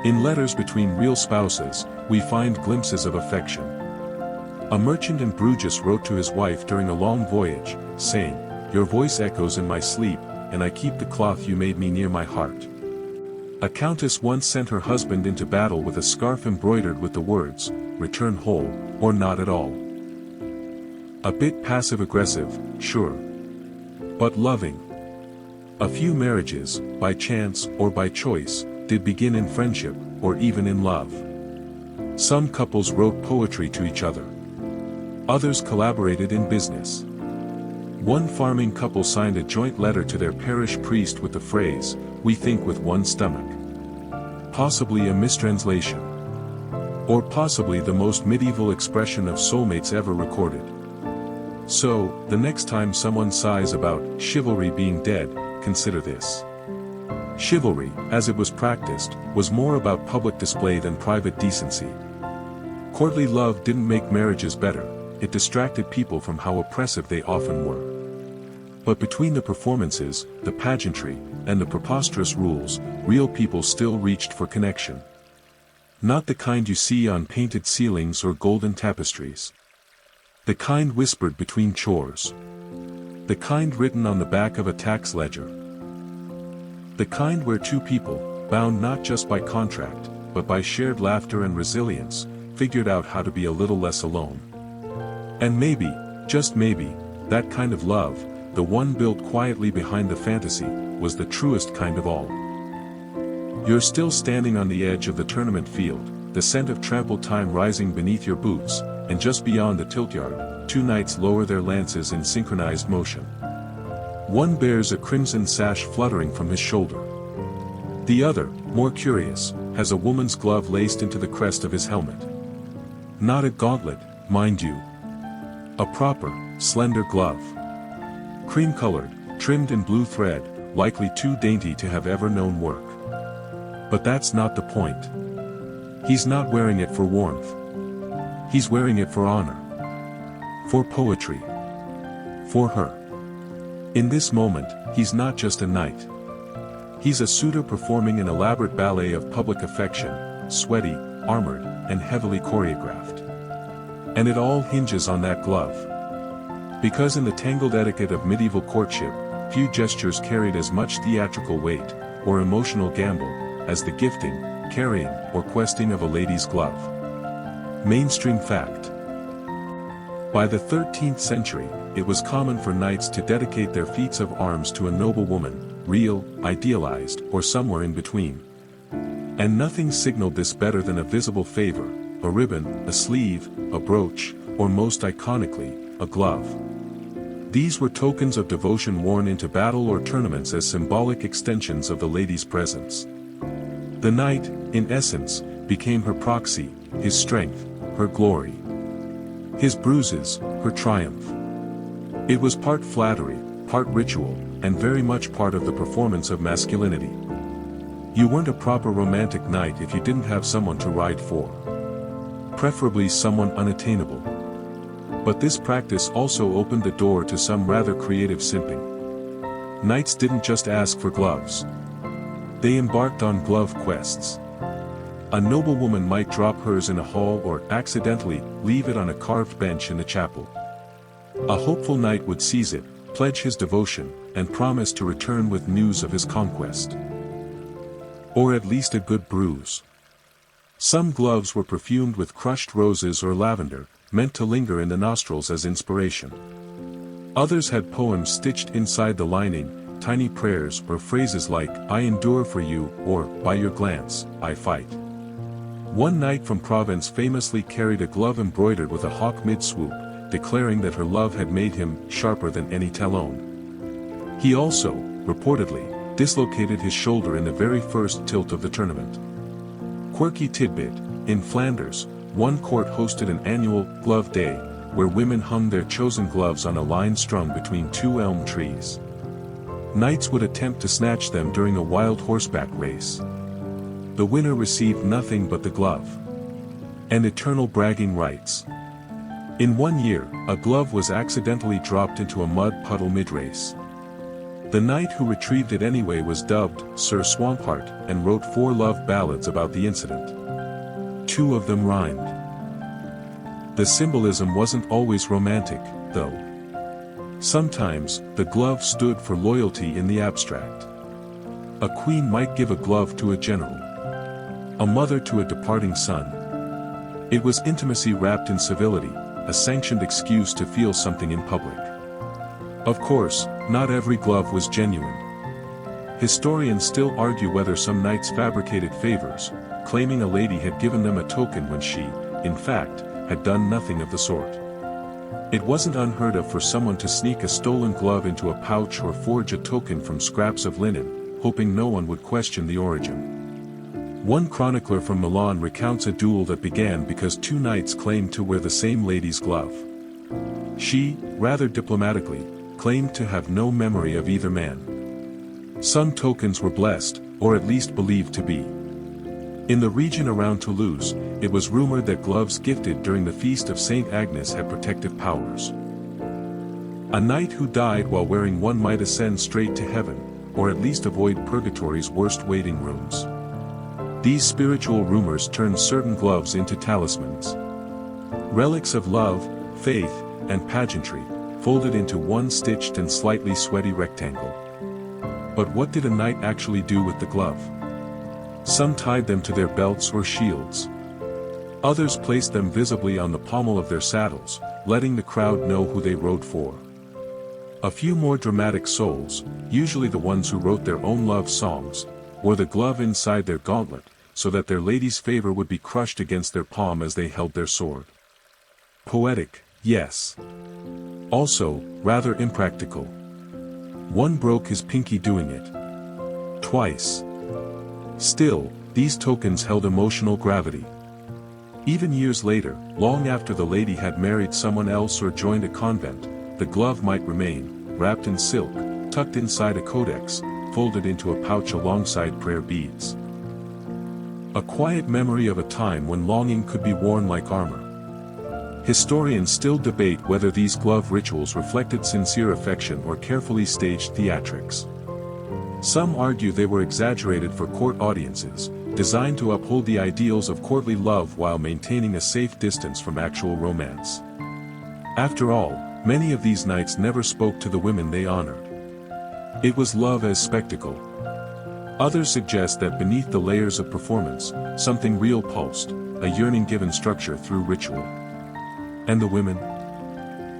In letters between real spouses, we find glimpses of affection. A merchant in Bruges wrote to his wife during a long voyage, saying, "Your voice echoes in my sleep, and I keep the cloth you made me near my heart." A countess once sent her husband into battle with a scarf embroidered with the words, "Return whole, or not at all." A bit passive-aggressive, sure. But loving. A few marriages, by chance or by choice, did begin in friendship, or even in love. Some couples wrote poetry to each other. Others collaborated in business. One farming couple signed a joint letter to their parish priest with the phrase, "We think with one stomach." Possibly a mistranslation. Or possibly the most medieval expression of soulmates ever recorded. So, the next time someone sighs about chivalry being dead, consider this. Chivalry, as it was practiced, was more about public display than private decency. Courtly love didn't make marriages better, it distracted people from how oppressive they often were. But between the performances, the pageantry, and the preposterous rules, real people still reached for connection. Not the kind you see on painted ceilings or golden tapestries. The kind whispered between chores. The kind written on the back of a tax ledger. The kind where two people, bound not just by contract, but by shared laughter and resilience, figured out how to be a little less alone. And maybe, just maybe, that kind of love, the one built quietly behind the fantasy, was the truest kind of all. You're still standing on the edge of the tournament field, the scent of trampled time rising beneath your boots, and just beyond the tiltyard, two knights lower their lances in synchronized motion. One bears a crimson sash fluttering from his shoulder. The other, more curious, has a woman's glove laced into the crest of his helmet. Not a gauntlet, mind you. A proper, slender glove. Cream-colored, trimmed in blue thread, likely too dainty to have ever known work. But that's not the point. He's not wearing it for warmth. He's wearing it for honor. For poetry. For her. In this moment, he's not just a knight. He's a suitor performing an elaborate ballet of public affection, sweaty, armored, and heavily choreographed. And it all hinges on that glove. Because in the tangled etiquette of medieval courtship, few gestures carried as much theatrical weight, or emotional gamble, as the gifting, carrying, or questing of a lady's glove. Mainstream fact. By the 13th century, it was common for knights to dedicate their feats of arms to a noble woman, real, idealized, or somewhere in between. And nothing signaled this better than a visible favor, a ribbon, a sleeve, a brooch, or most iconically, a glove. These were tokens of devotion worn into battle or tournaments as symbolic extensions of the lady's presence. The knight, in essence, became her proxy, his strength, her glory. His bruises, her triumph. It was part flattery, part ritual, and very much part of the performance of masculinity. You weren't a proper romantic knight if you didn't have someone to ride for. Preferably someone unattainable. But this practice also opened the door to some rather creative simping. Knights didn't just ask for gloves. They embarked on glove quests. A noblewoman might drop hers in a hall or accidentally leave it on a carved bench in the chapel. A hopeful knight would seize it, pledge his devotion, and promise to return with news of his conquest. Or at least a good bruise. Some gloves were perfumed with crushed roses or lavender, meant to linger in the nostrils as inspiration. Others had poems stitched inside the lining, tiny prayers or phrases like, "I endure for you," or, "By your glance, I fight." One knight from Provence famously carried a glove embroidered with a hawk mid-swoop, declaring that her love had made him sharper than any talon. He also, reportedly, dislocated his shoulder in the very first tilt of the tournament. Quirky tidbit, in Flanders, one court hosted an annual glove day, where women hung their chosen gloves on a line strung between two elm trees. Knights would attempt to snatch them during a wild horseback race. The winner received nothing but the glove. And eternal bragging rights. In 1 year, a glove was accidentally dropped into a mud puddle mid-race. The knight who retrieved it anyway was dubbed Sir Swampheart and wrote 4 love ballads about the incident. 2 of them rhymed. The symbolism wasn't always romantic, though. Sometimes, the glove stood for loyalty in the abstract. A queen might give a glove to a general. A mother to a departing son. It was intimacy wrapped in civility, a sanctioned excuse to feel something in public. Of course, not every glove was genuine. Historians still argue whether some knights fabricated favors, claiming a lady had given them a token when she, in fact, had done nothing of the sort. It wasn't unheard of for someone to sneak a stolen glove into a pouch or forge a token from scraps of linen, hoping no one would question the origin. One chronicler from Milan recounts a duel that began because two knights claimed to wear the same lady's glove. She, rather diplomatically, claimed to have no memory of either man. Some tokens were blessed, or at least believed to be. In the region around Toulouse, it was rumored that gloves gifted during the feast of Saint Agnes had protective powers. A knight who died while wearing one might ascend straight to heaven, or at least avoid purgatory's worst waiting rooms. These spiritual rumors turned certain gloves into talismans. Relics of love, faith, and pageantry, folded into one stitched and slightly sweaty rectangle. But what did a knight actually do with the glove? Some tied them to their belts or shields. Others placed them visibly on the pommel of their saddles, letting the crowd know who they rode for. A few more dramatic souls, usually the ones who wrote their own love songs, wore the glove inside their gauntlet, so that their lady's favor would be crushed against their palm as they held their sword. Poetic, yes. Also, rather impractical. One broke his pinky doing it. Twice. Still, these tokens held emotional gravity. Even years later, long after the lady had married someone else or joined a convent, the glove might remain, wrapped in silk, tucked inside a codex, folded into a pouch alongside prayer beads. A quiet memory of a time when longing could be worn like armor. Historians still debate whether these glove rituals reflected sincere affection or carefully staged theatrics. Some argue they were exaggerated for court audiences, designed to uphold the ideals of courtly love while maintaining a safe distance from actual romance. After all, many of these knights never spoke to the women they honored. It was love as spectacle. Others suggest that beneath the layers of performance, something real pulsed, a yearning given structure through ritual. And the women?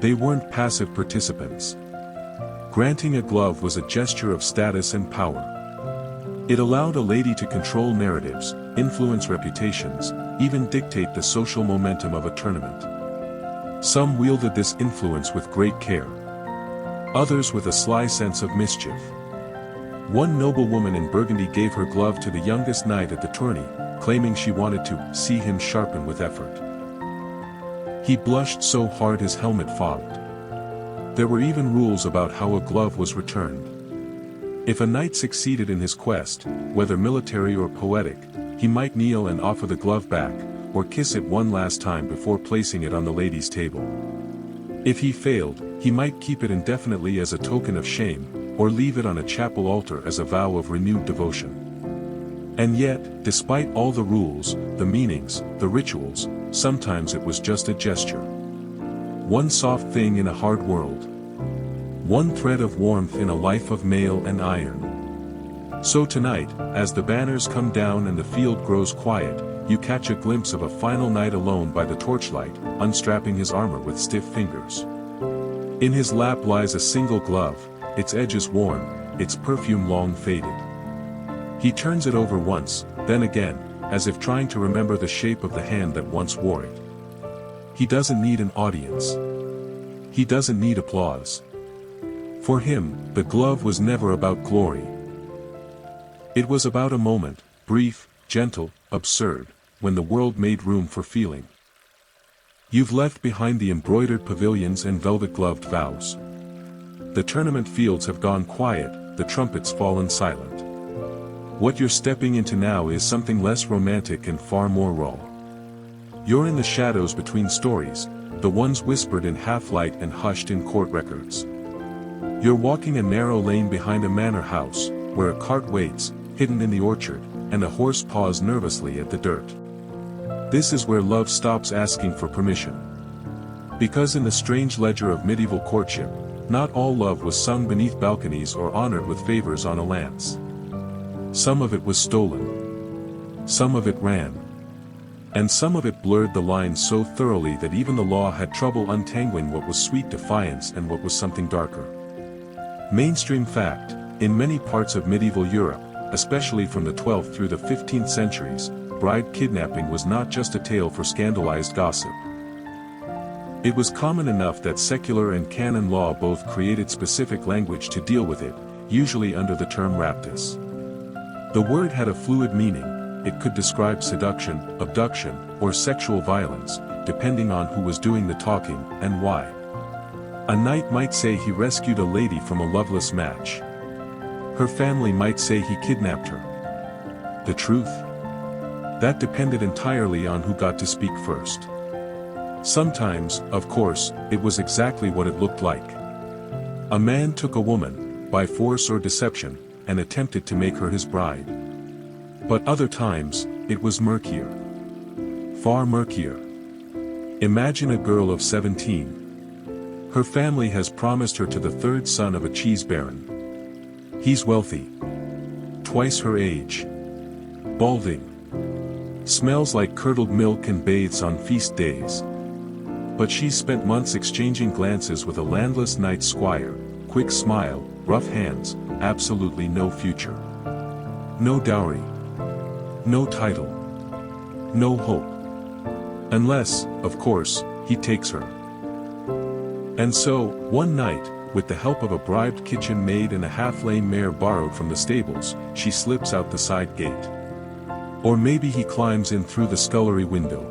They weren't passive participants. Granting a glove was a gesture of status and power. It allowed a lady to control narratives, influence reputations, even dictate the social momentum of a tournament. Some wielded this influence with great care. Others with a sly sense of mischief. One noblewoman in Burgundy gave her glove to the youngest knight at the tourney, claiming she wanted to see him sharpen with effort. He blushed so hard his helmet fogged. There were even rules about how a glove was returned. If a knight succeeded in his quest, whether military or poetic, he might kneel and offer the glove back, or kiss it one last time before placing it on the lady's table. If he failed, he might keep it indefinitely as a token of shame, or leave it on a chapel altar as a vow of renewed devotion. And yet, despite all the rules, the meanings, the rituals, sometimes it was just a gesture. One soft thing in a hard world. One thread of warmth in a life of mail and iron. So tonight, as the banners come down and the field grows quiet, you catch a glimpse of a final knight alone by the torchlight, unstrapping his armor with stiff fingers. In his lap lies a single glove, its edges worn, its perfume long faded. He turns it over once, then again, as if trying to remember the shape of the hand that once wore it. He doesn't need an audience. He doesn't need applause. For him, the glove was never about glory. It was about a moment, brief, gentle, absurd, when the world made room for feeling. You've left behind the embroidered pavilions and velvet-gloved vows. The tournament fields have gone quiet, the trumpets fallen silent. What you're stepping into now is something less romantic and far more raw. You're in the shadows between stories, the ones whispered in half-light and hushed in court records. You're walking a narrow lane behind a manor house, where a cart waits, hidden in the orchard, and a horse paws nervously at the dirt. This is where love stops asking for permission. Because in the strange ledger of medieval courtship, not all love was sung beneath balconies or honored with favors on a lance. Some of it was stolen. Some of it ran. And some of it blurred the lines so thoroughly that even the law had trouble untangling what was sweet defiance and what was something darker. Mainstream fact: in many parts of medieval Europe, especially from the 12th through the 15th centuries, bride kidnapping was not just a tale for scandalized gossip. It was common enough that secular and canon law both created specific language to deal with it, usually under the term raptus. The word had a fluid meaning. It could describe seduction, abduction, or sexual violence, depending on who was doing the talking and why. A knight might say he rescued a lady from a loveless match. Her family might say he kidnapped her. The truth? That depended entirely on who got to speak first. Sometimes, of course, it was exactly what it looked like. A man took a woman, by force or deception, and attempted to make her his bride. But other times, it was murkier. Far murkier. Imagine a girl of 17. Her family has promised her to the third son of a cheese baron. He's wealthy. Twice her age. Balding. Smells like curdled milk and bathes on feast days. But she's spent months exchanging glances with a landless knight squire, quick smile, rough hands, absolutely no future. No dowry. No title. No hope. Unless, of course, he takes her. And so, one night, with the help of a bribed kitchen maid and a half-lame mare borrowed from the stables, she slips out the side gate. Or maybe he climbs in through the scullery window.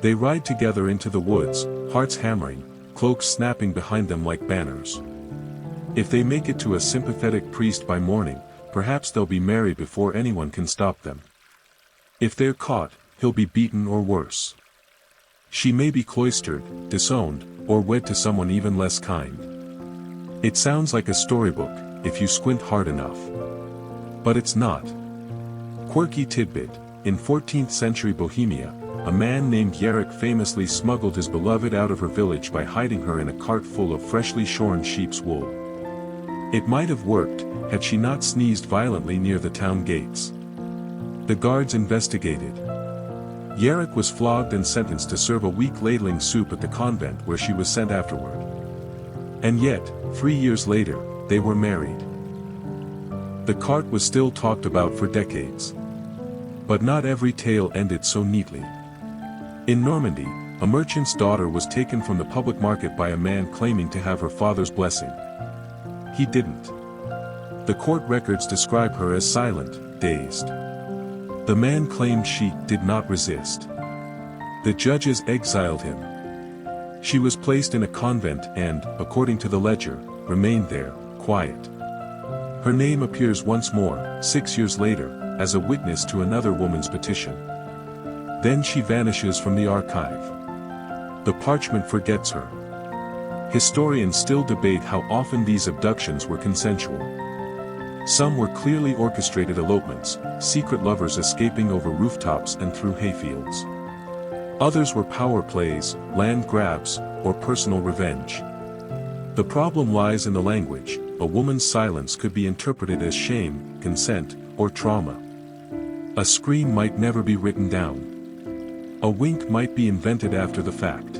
They ride together into the woods, hearts hammering, cloaks snapping behind them like banners. If they make it to a sympathetic priest by morning, perhaps they'll be married before anyone can stop them. If they're caught, he'll be beaten or worse. She may be cloistered, disowned, or wed to someone even less kind. It sounds like a storybook, if you squint hard enough. But it's not. Quirky tidbit: in 14th century Bohemia, a man named Yerrick famously smuggled his beloved out of her village by hiding her in a cart full of freshly shorn sheep's wool. It might have worked, had she not sneezed violently near the town gates. The guards investigated. Yerrick was flogged and sentenced to serve a week ladling soup at the convent where she was sent afterward. And yet, 3 years later, they were married. The cart was still talked about for decades. But not every tale ended so neatly. In Normandy, a merchant's daughter was taken from the public market by a man claiming to have her father's blessing. He didn't. The court records describe her as silent, dazed. The man claimed she did not resist. The judges exiled him. She was placed in a convent and, according to the ledger, remained there, quiet. Her name appears once more, 6 years later, as a witness to another woman's petition. Then she vanishes from the archive. The parchment forgets her. Historians still debate how often these abductions were consensual. Some were clearly orchestrated elopements, secret lovers escaping over rooftops and through hayfields. Others were power plays, land grabs, or personal revenge. The problem lies in the language. A woman's silence could be interpreted as shame, consent, or trauma. A scream might never be written down. A wink might be invented after the fact.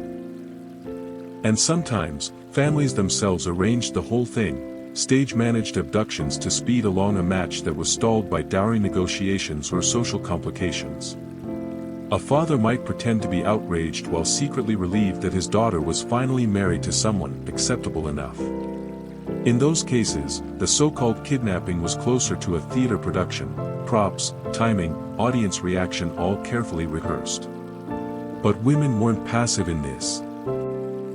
And sometimes, families themselves arranged the whole thing, stage-managed abductions to speed along a match that was stalled by dowry negotiations or social complications. A father might pretend to be outraged while secretly relieved that his daughter was finally married to someone acceptable enough. In those cases, the so-called kidnapping was closer to a theater production, props, timing, audience reaction all carefully rehearsed. But women weren't passive in this.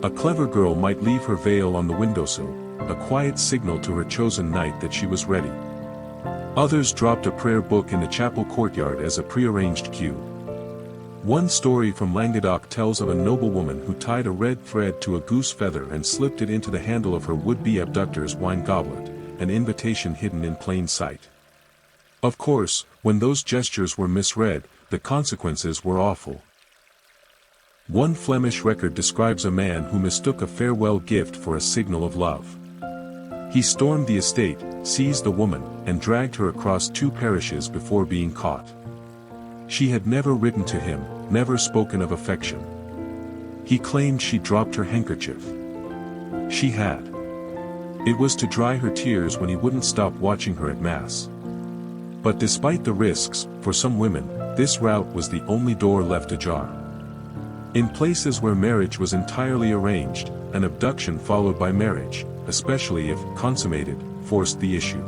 A clever girl might leave her veil on the windowsill, a quiet signal to her chosen knight that she was ready. Others dropped a prayer book in the chapel courtyard as a prearranged cue. One story from Languedoc tells of a noblewoman who tied a red thread to a goose feather and slipped it into the handle of her would-be abductor's wine goblet, an invitation hidden in plain sight. Of course, when those gestures were misread, the consequences were awful. One Flemish record describes a man who mistook a farewell gift for a signal of love. He stormed the estate, seized the woman, and dragged her across 2 parishes before being caught. She had never written to him, never spoken of affection. He claimed she dropped her handkerchief. She had. It was to dry her tears when he wouldn't stop watching her at Mass. But despite the risks, for some women, this route was the only door left ajar. In places where marriage was entirely arranged, an abduction followed by marriage, especially if consummated, forced the issue.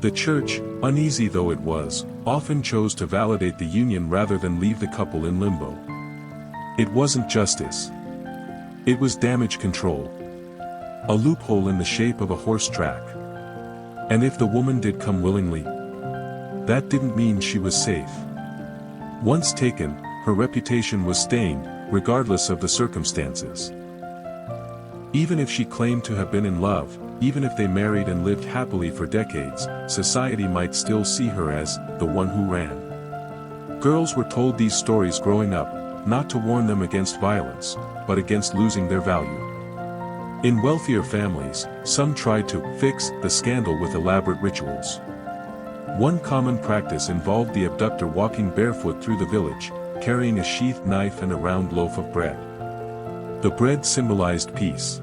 The church, uneasy though it was, often chose to validate the union rather than leave the couple in limbo. It wasn't justice. It was damage control. A loophole in the shape of a horse track. And if the woman did come willingly, that didn't mean she was safe. Once taken, her reputation was stained, regardless of the circumstances. Even if she claimed to have been in love, even if they married and lived happily for decades, society might still see her as the one who ran. Girls were told these stories growing up, not to warn them against violence, but against losing their value. In wealthier families, some tried to fix the scandal with elaborate rituals. One common practice involved the abductor walking barefoot through the village, carrying a sheathed knife and a round loaf of bread. The bread symbolized peace.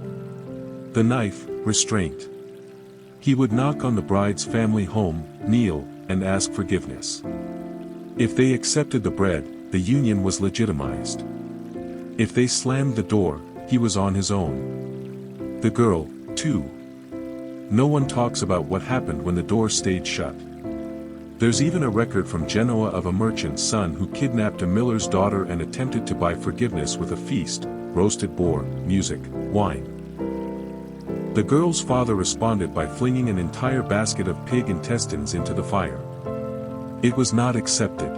The knife, restraint. He would knock on the bride's family home, kneel, and ask forgiveness. If they accepted the bread, the union was legitimized. If they slammed the door, he was on his own. The girl, too. No one talks about what happened when the door stayed shut. There's even a record from Genoa of a merchant's son who kidnapped a miller's daughter and attempted to buy forgiveness with a feast, roasted boar, music, wine. The girl's father responded by flinging an entire basket of pig intestines into the fire. It was not accepted.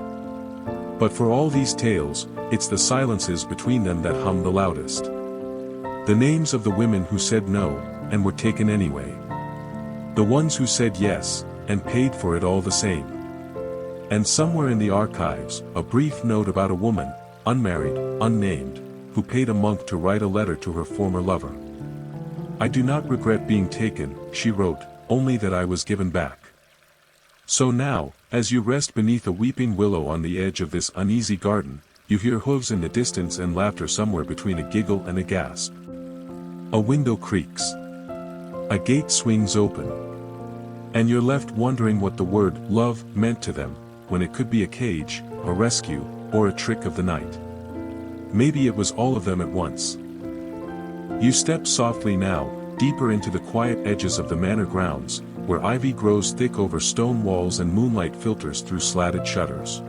But for all these tales, it's the silences between them that hum the loudest. The names of the women who said no, and were taken anyway. The ones who said yes, and paid for it all the same. And somewhere in the archives, a brief note about a woman, unmarried, unnamed, who paid a monk to write a letter to her former lover. "I do not regret being taken," she wrote, "only that I was given back." So now, as you rest beneath a weeping willow on the edge of this uneasy garden, you hear hooves in the distance and laughter somewhere between a giggle and a gasp. A window creaks. A gate swings open. And you're left wondering what the word love meant to them, when it could be a cage, a rescue, or a trick of the night. Maybe it was all of them at once. You step softly now, deeper into the quiet edges of the manor grounds, where ivy grows thick over stone walls and moonlight filters through slatted shutters.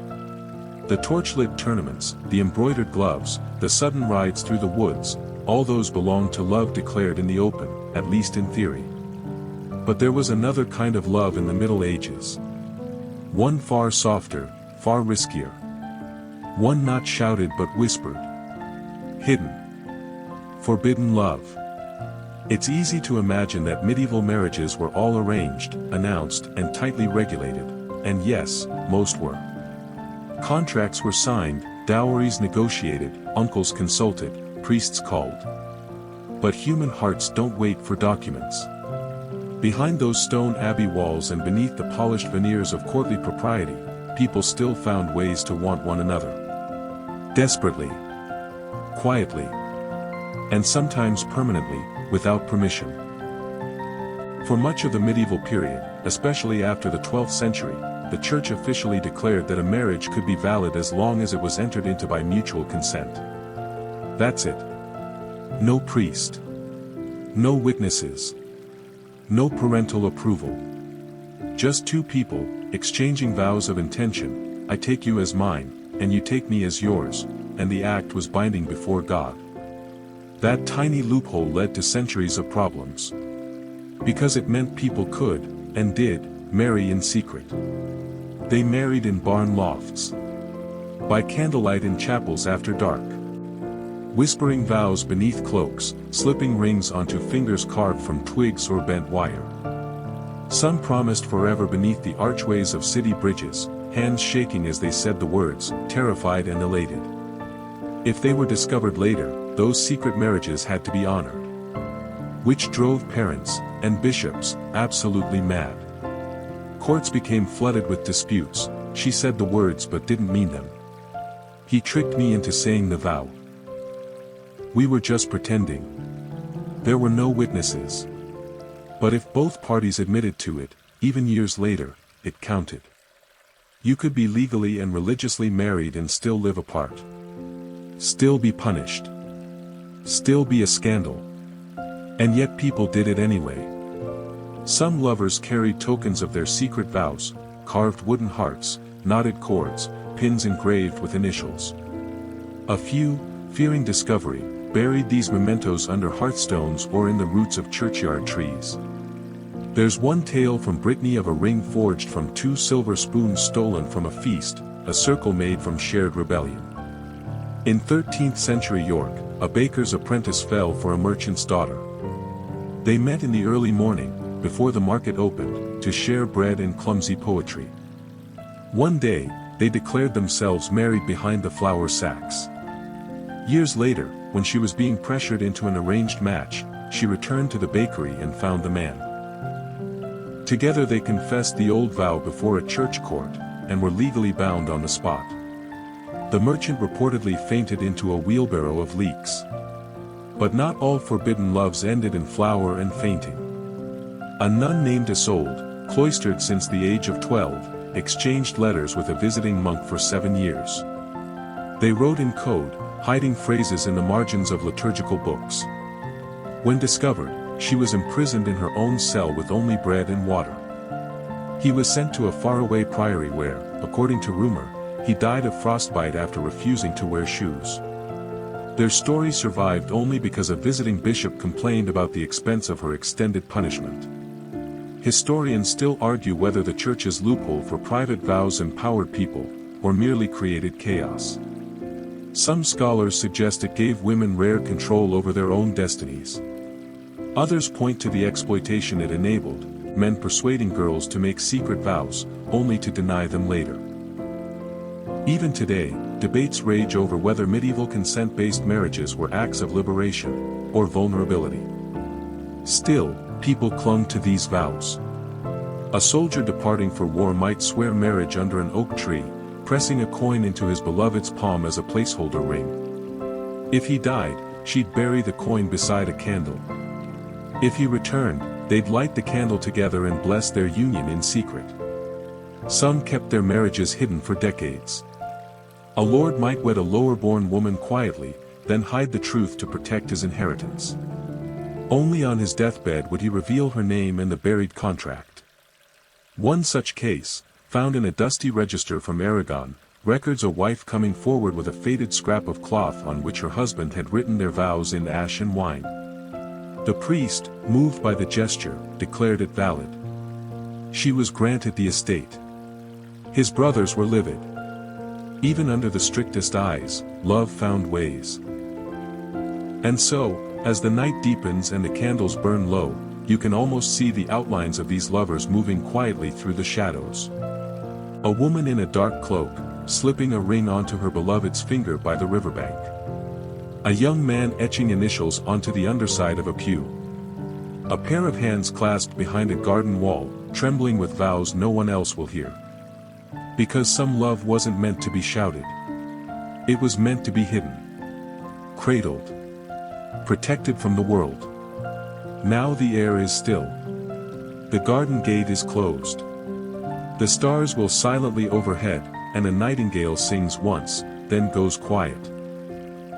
The torchlit tournaments, the embroidered gloves, the sudden rides through the woods, all those belonged to love declared in the open, at least in theory. But there was another kind of love in the Middle Ages. One far softer, far riskier. One not shouted but whispered. Hidden. Forbidden love. It's easy to imagine that medieval marriages were all arranged, announced, and tightly regulated, and yes, most were. Contracts were signed, dowries negotiated, uncles consulted, priests called. But human hearts don't wait for documents. Behind those stone abbey walls and beneath the polished veneers of courtly propriety, people still found ways to want one another. Desperately. Quietly. And sometimes permanently, without permission. For much of the medieval period, especially after the 12th century, the church officially declared that a marriage could be valid as long as it was entered into by mutual consent. That's it. No priest. No witnesses. No parental approval. Just two people, exchanging vows of intention, I take you as mine, and you take me as yours, and the act was binding before God. That tiny loophole led to centuries of problems. Because it meant people could, and did, marry in secret. They married in barn lofts. By candlelight in chapels after dark. Whispering vows beneath cloaks, slipping rings onto fingers carved from twigs or bent wire. Some promised forever beneath the archways of city bridges, hands shaking as they said the words, terrified and elated. If they were discovered later, those secret marriages had to be honored. Which drove parents, and bishops, absolutely mad. Courts became flooded with disputes, she said the words but didn't mean them. He tricked me into saying the vow. We were just pretending. There were no witnesses. But if both parties admitted to it, even years later, it counted. You could be legally and religiously married and still live apart. Still be punished. Still be a scandal. And yet people did it anyway. Some lovers carried tokens of their secret vows, carved wooden hearts, knotted cords, pins engraved with initials. A few, fearing discovery, buried these mementos under hearthstones or in the roots of churchyard trees. There's one tale from Brittany of a ring forged from 2 silver spoons stolen from a feast, a circle made from shared rebellion. In 13th century York, a baker's apprentice fell for a merchant's daughter. They met in the early morning, before the market opened, to share bread and clumsy poetry. One day, they declared themselves married behind the flour sacks. Years later, when she was being pressured into an arranged match, she returned to the bakery and found the man. Together they confessed the old vow before a church court, and were legally bound on the spot. The merchant reportedly fainted into a wheelbarrow of leeks. But not all forbidden loves ended in flour and fainting. A nun named Isolde, cloistered since the age of 12, exchanged letters with a visiting monk for 7 years. They wrote in code, hiding phrases in the margins of liturgical books. When discovered, she was imprisoned in her own cell with only bread and water. He was sent to a faraway priory where, according to rumor, he died of frostbite after refusing to wear shoes. Their story survived only because a visiting bishop complained about the expense of her extended punishment. Historians still argue whether the church's loophole for private vows empowered people, or merely created chaos. Some scholars suggest it gave women rare control over their own destinies. Others point to the exploitation it enabled, men persuading girls to make secret vows, only to deny them later. Even today, debates rage over whether medieval consent-based marriages were acts of liberation, or vulnerability. Still, people clung to these vows. A soldier departing for war might swear marriage under an oak tree, pressing a coin into his beloved's palm as a placeholder ring. If he died, she'd bury the coin beside a candle. If he returned, they'd light the candle together and bless their union in secret. Some kept their marriages hidden for decades. A lord might wed a lower-born woman quietly, then hide the truth to protect his inheritance. Only on his deathbed would he reveal her name and the buried contract. One such case, found in a dusty register from Aragon, records a wife coming forward with a faded scrap of cloth on which her husband had written their vows in ash and wine. The priest, moved by the gesture, declared it valid. She was granted the estate. His brothers were livid. Even under the strictest eyes, love found ways. And so, as the night deepens and the candles burn low, you can almost see the outlines of these lovers moving quietly through the shadows. A woman in a dark cloak, slipping a ring onto her beloved's finger by the riverbank. A young man etching initials onto the underside of a pew. A pair of hands clasped behind a garden wall, trembling with vows no one else will hear. Because some love wasn't meant to be shouted. It was meant to be hidden. Cradled. Protected from the world. Now the air is still. The garden gate is closed. The stars will silently overhead, and a nightingale sings once, then goes quiet.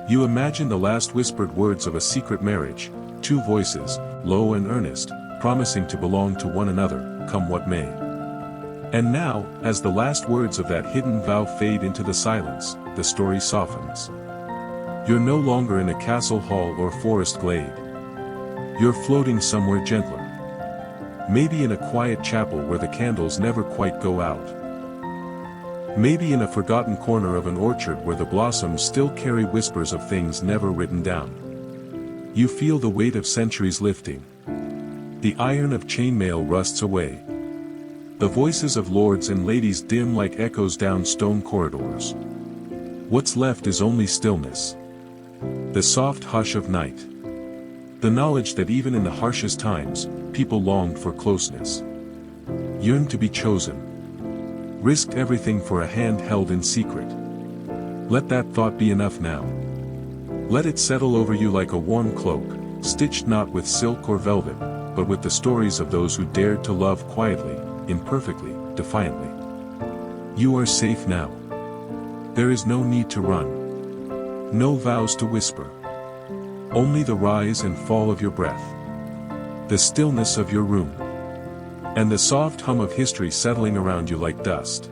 You imagine the last whispered words of a secret marriage, 2 voices, low and earnest, promising to belong to one another, come what may. And now, as the last words of that hidden vow fade into the silence, the story softens. You're no longer in a castle hall or forest glade. You're floating somewhere gentler. Maybe in a quiet chapel where the candles never quite go out. Maybe in a forgotten corner of an orchard where the blossoms still carry whispers of things never written down. You feel the weight of centuries lifting. The iron of chainmail rusts away. The voices of lords and ladies dim like echoes down stone corridors. What's left is only stillness. The soft hush of night. The knowledge that even in the harshest times, people longed for closeness. Yearned to be chosen. Risked everything for a hand held in secret. Let that thought be enough now. Let it settle over you like a warm cloak, stitched not with silk or velvet, but with the stories of those who dared to love quietly, imperfectly, defiantly. You are safe now. There is no need to run. No vows to whisper. Only the rise and fall of your breath. The stillness of your room. And the soft hum of history settling around you like dust.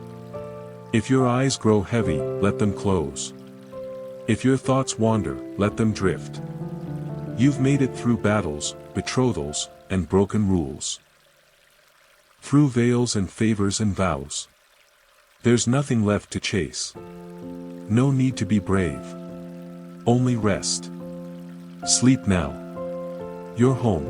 If your eyes grow heavy, let them close. If your thoughts wander, let them drift. You've made it through battles, betrothals, and broken rules. Through veils and favors and vows. There's nothing left to chase. No need to be brave. Only rest. Sleep now. You're home.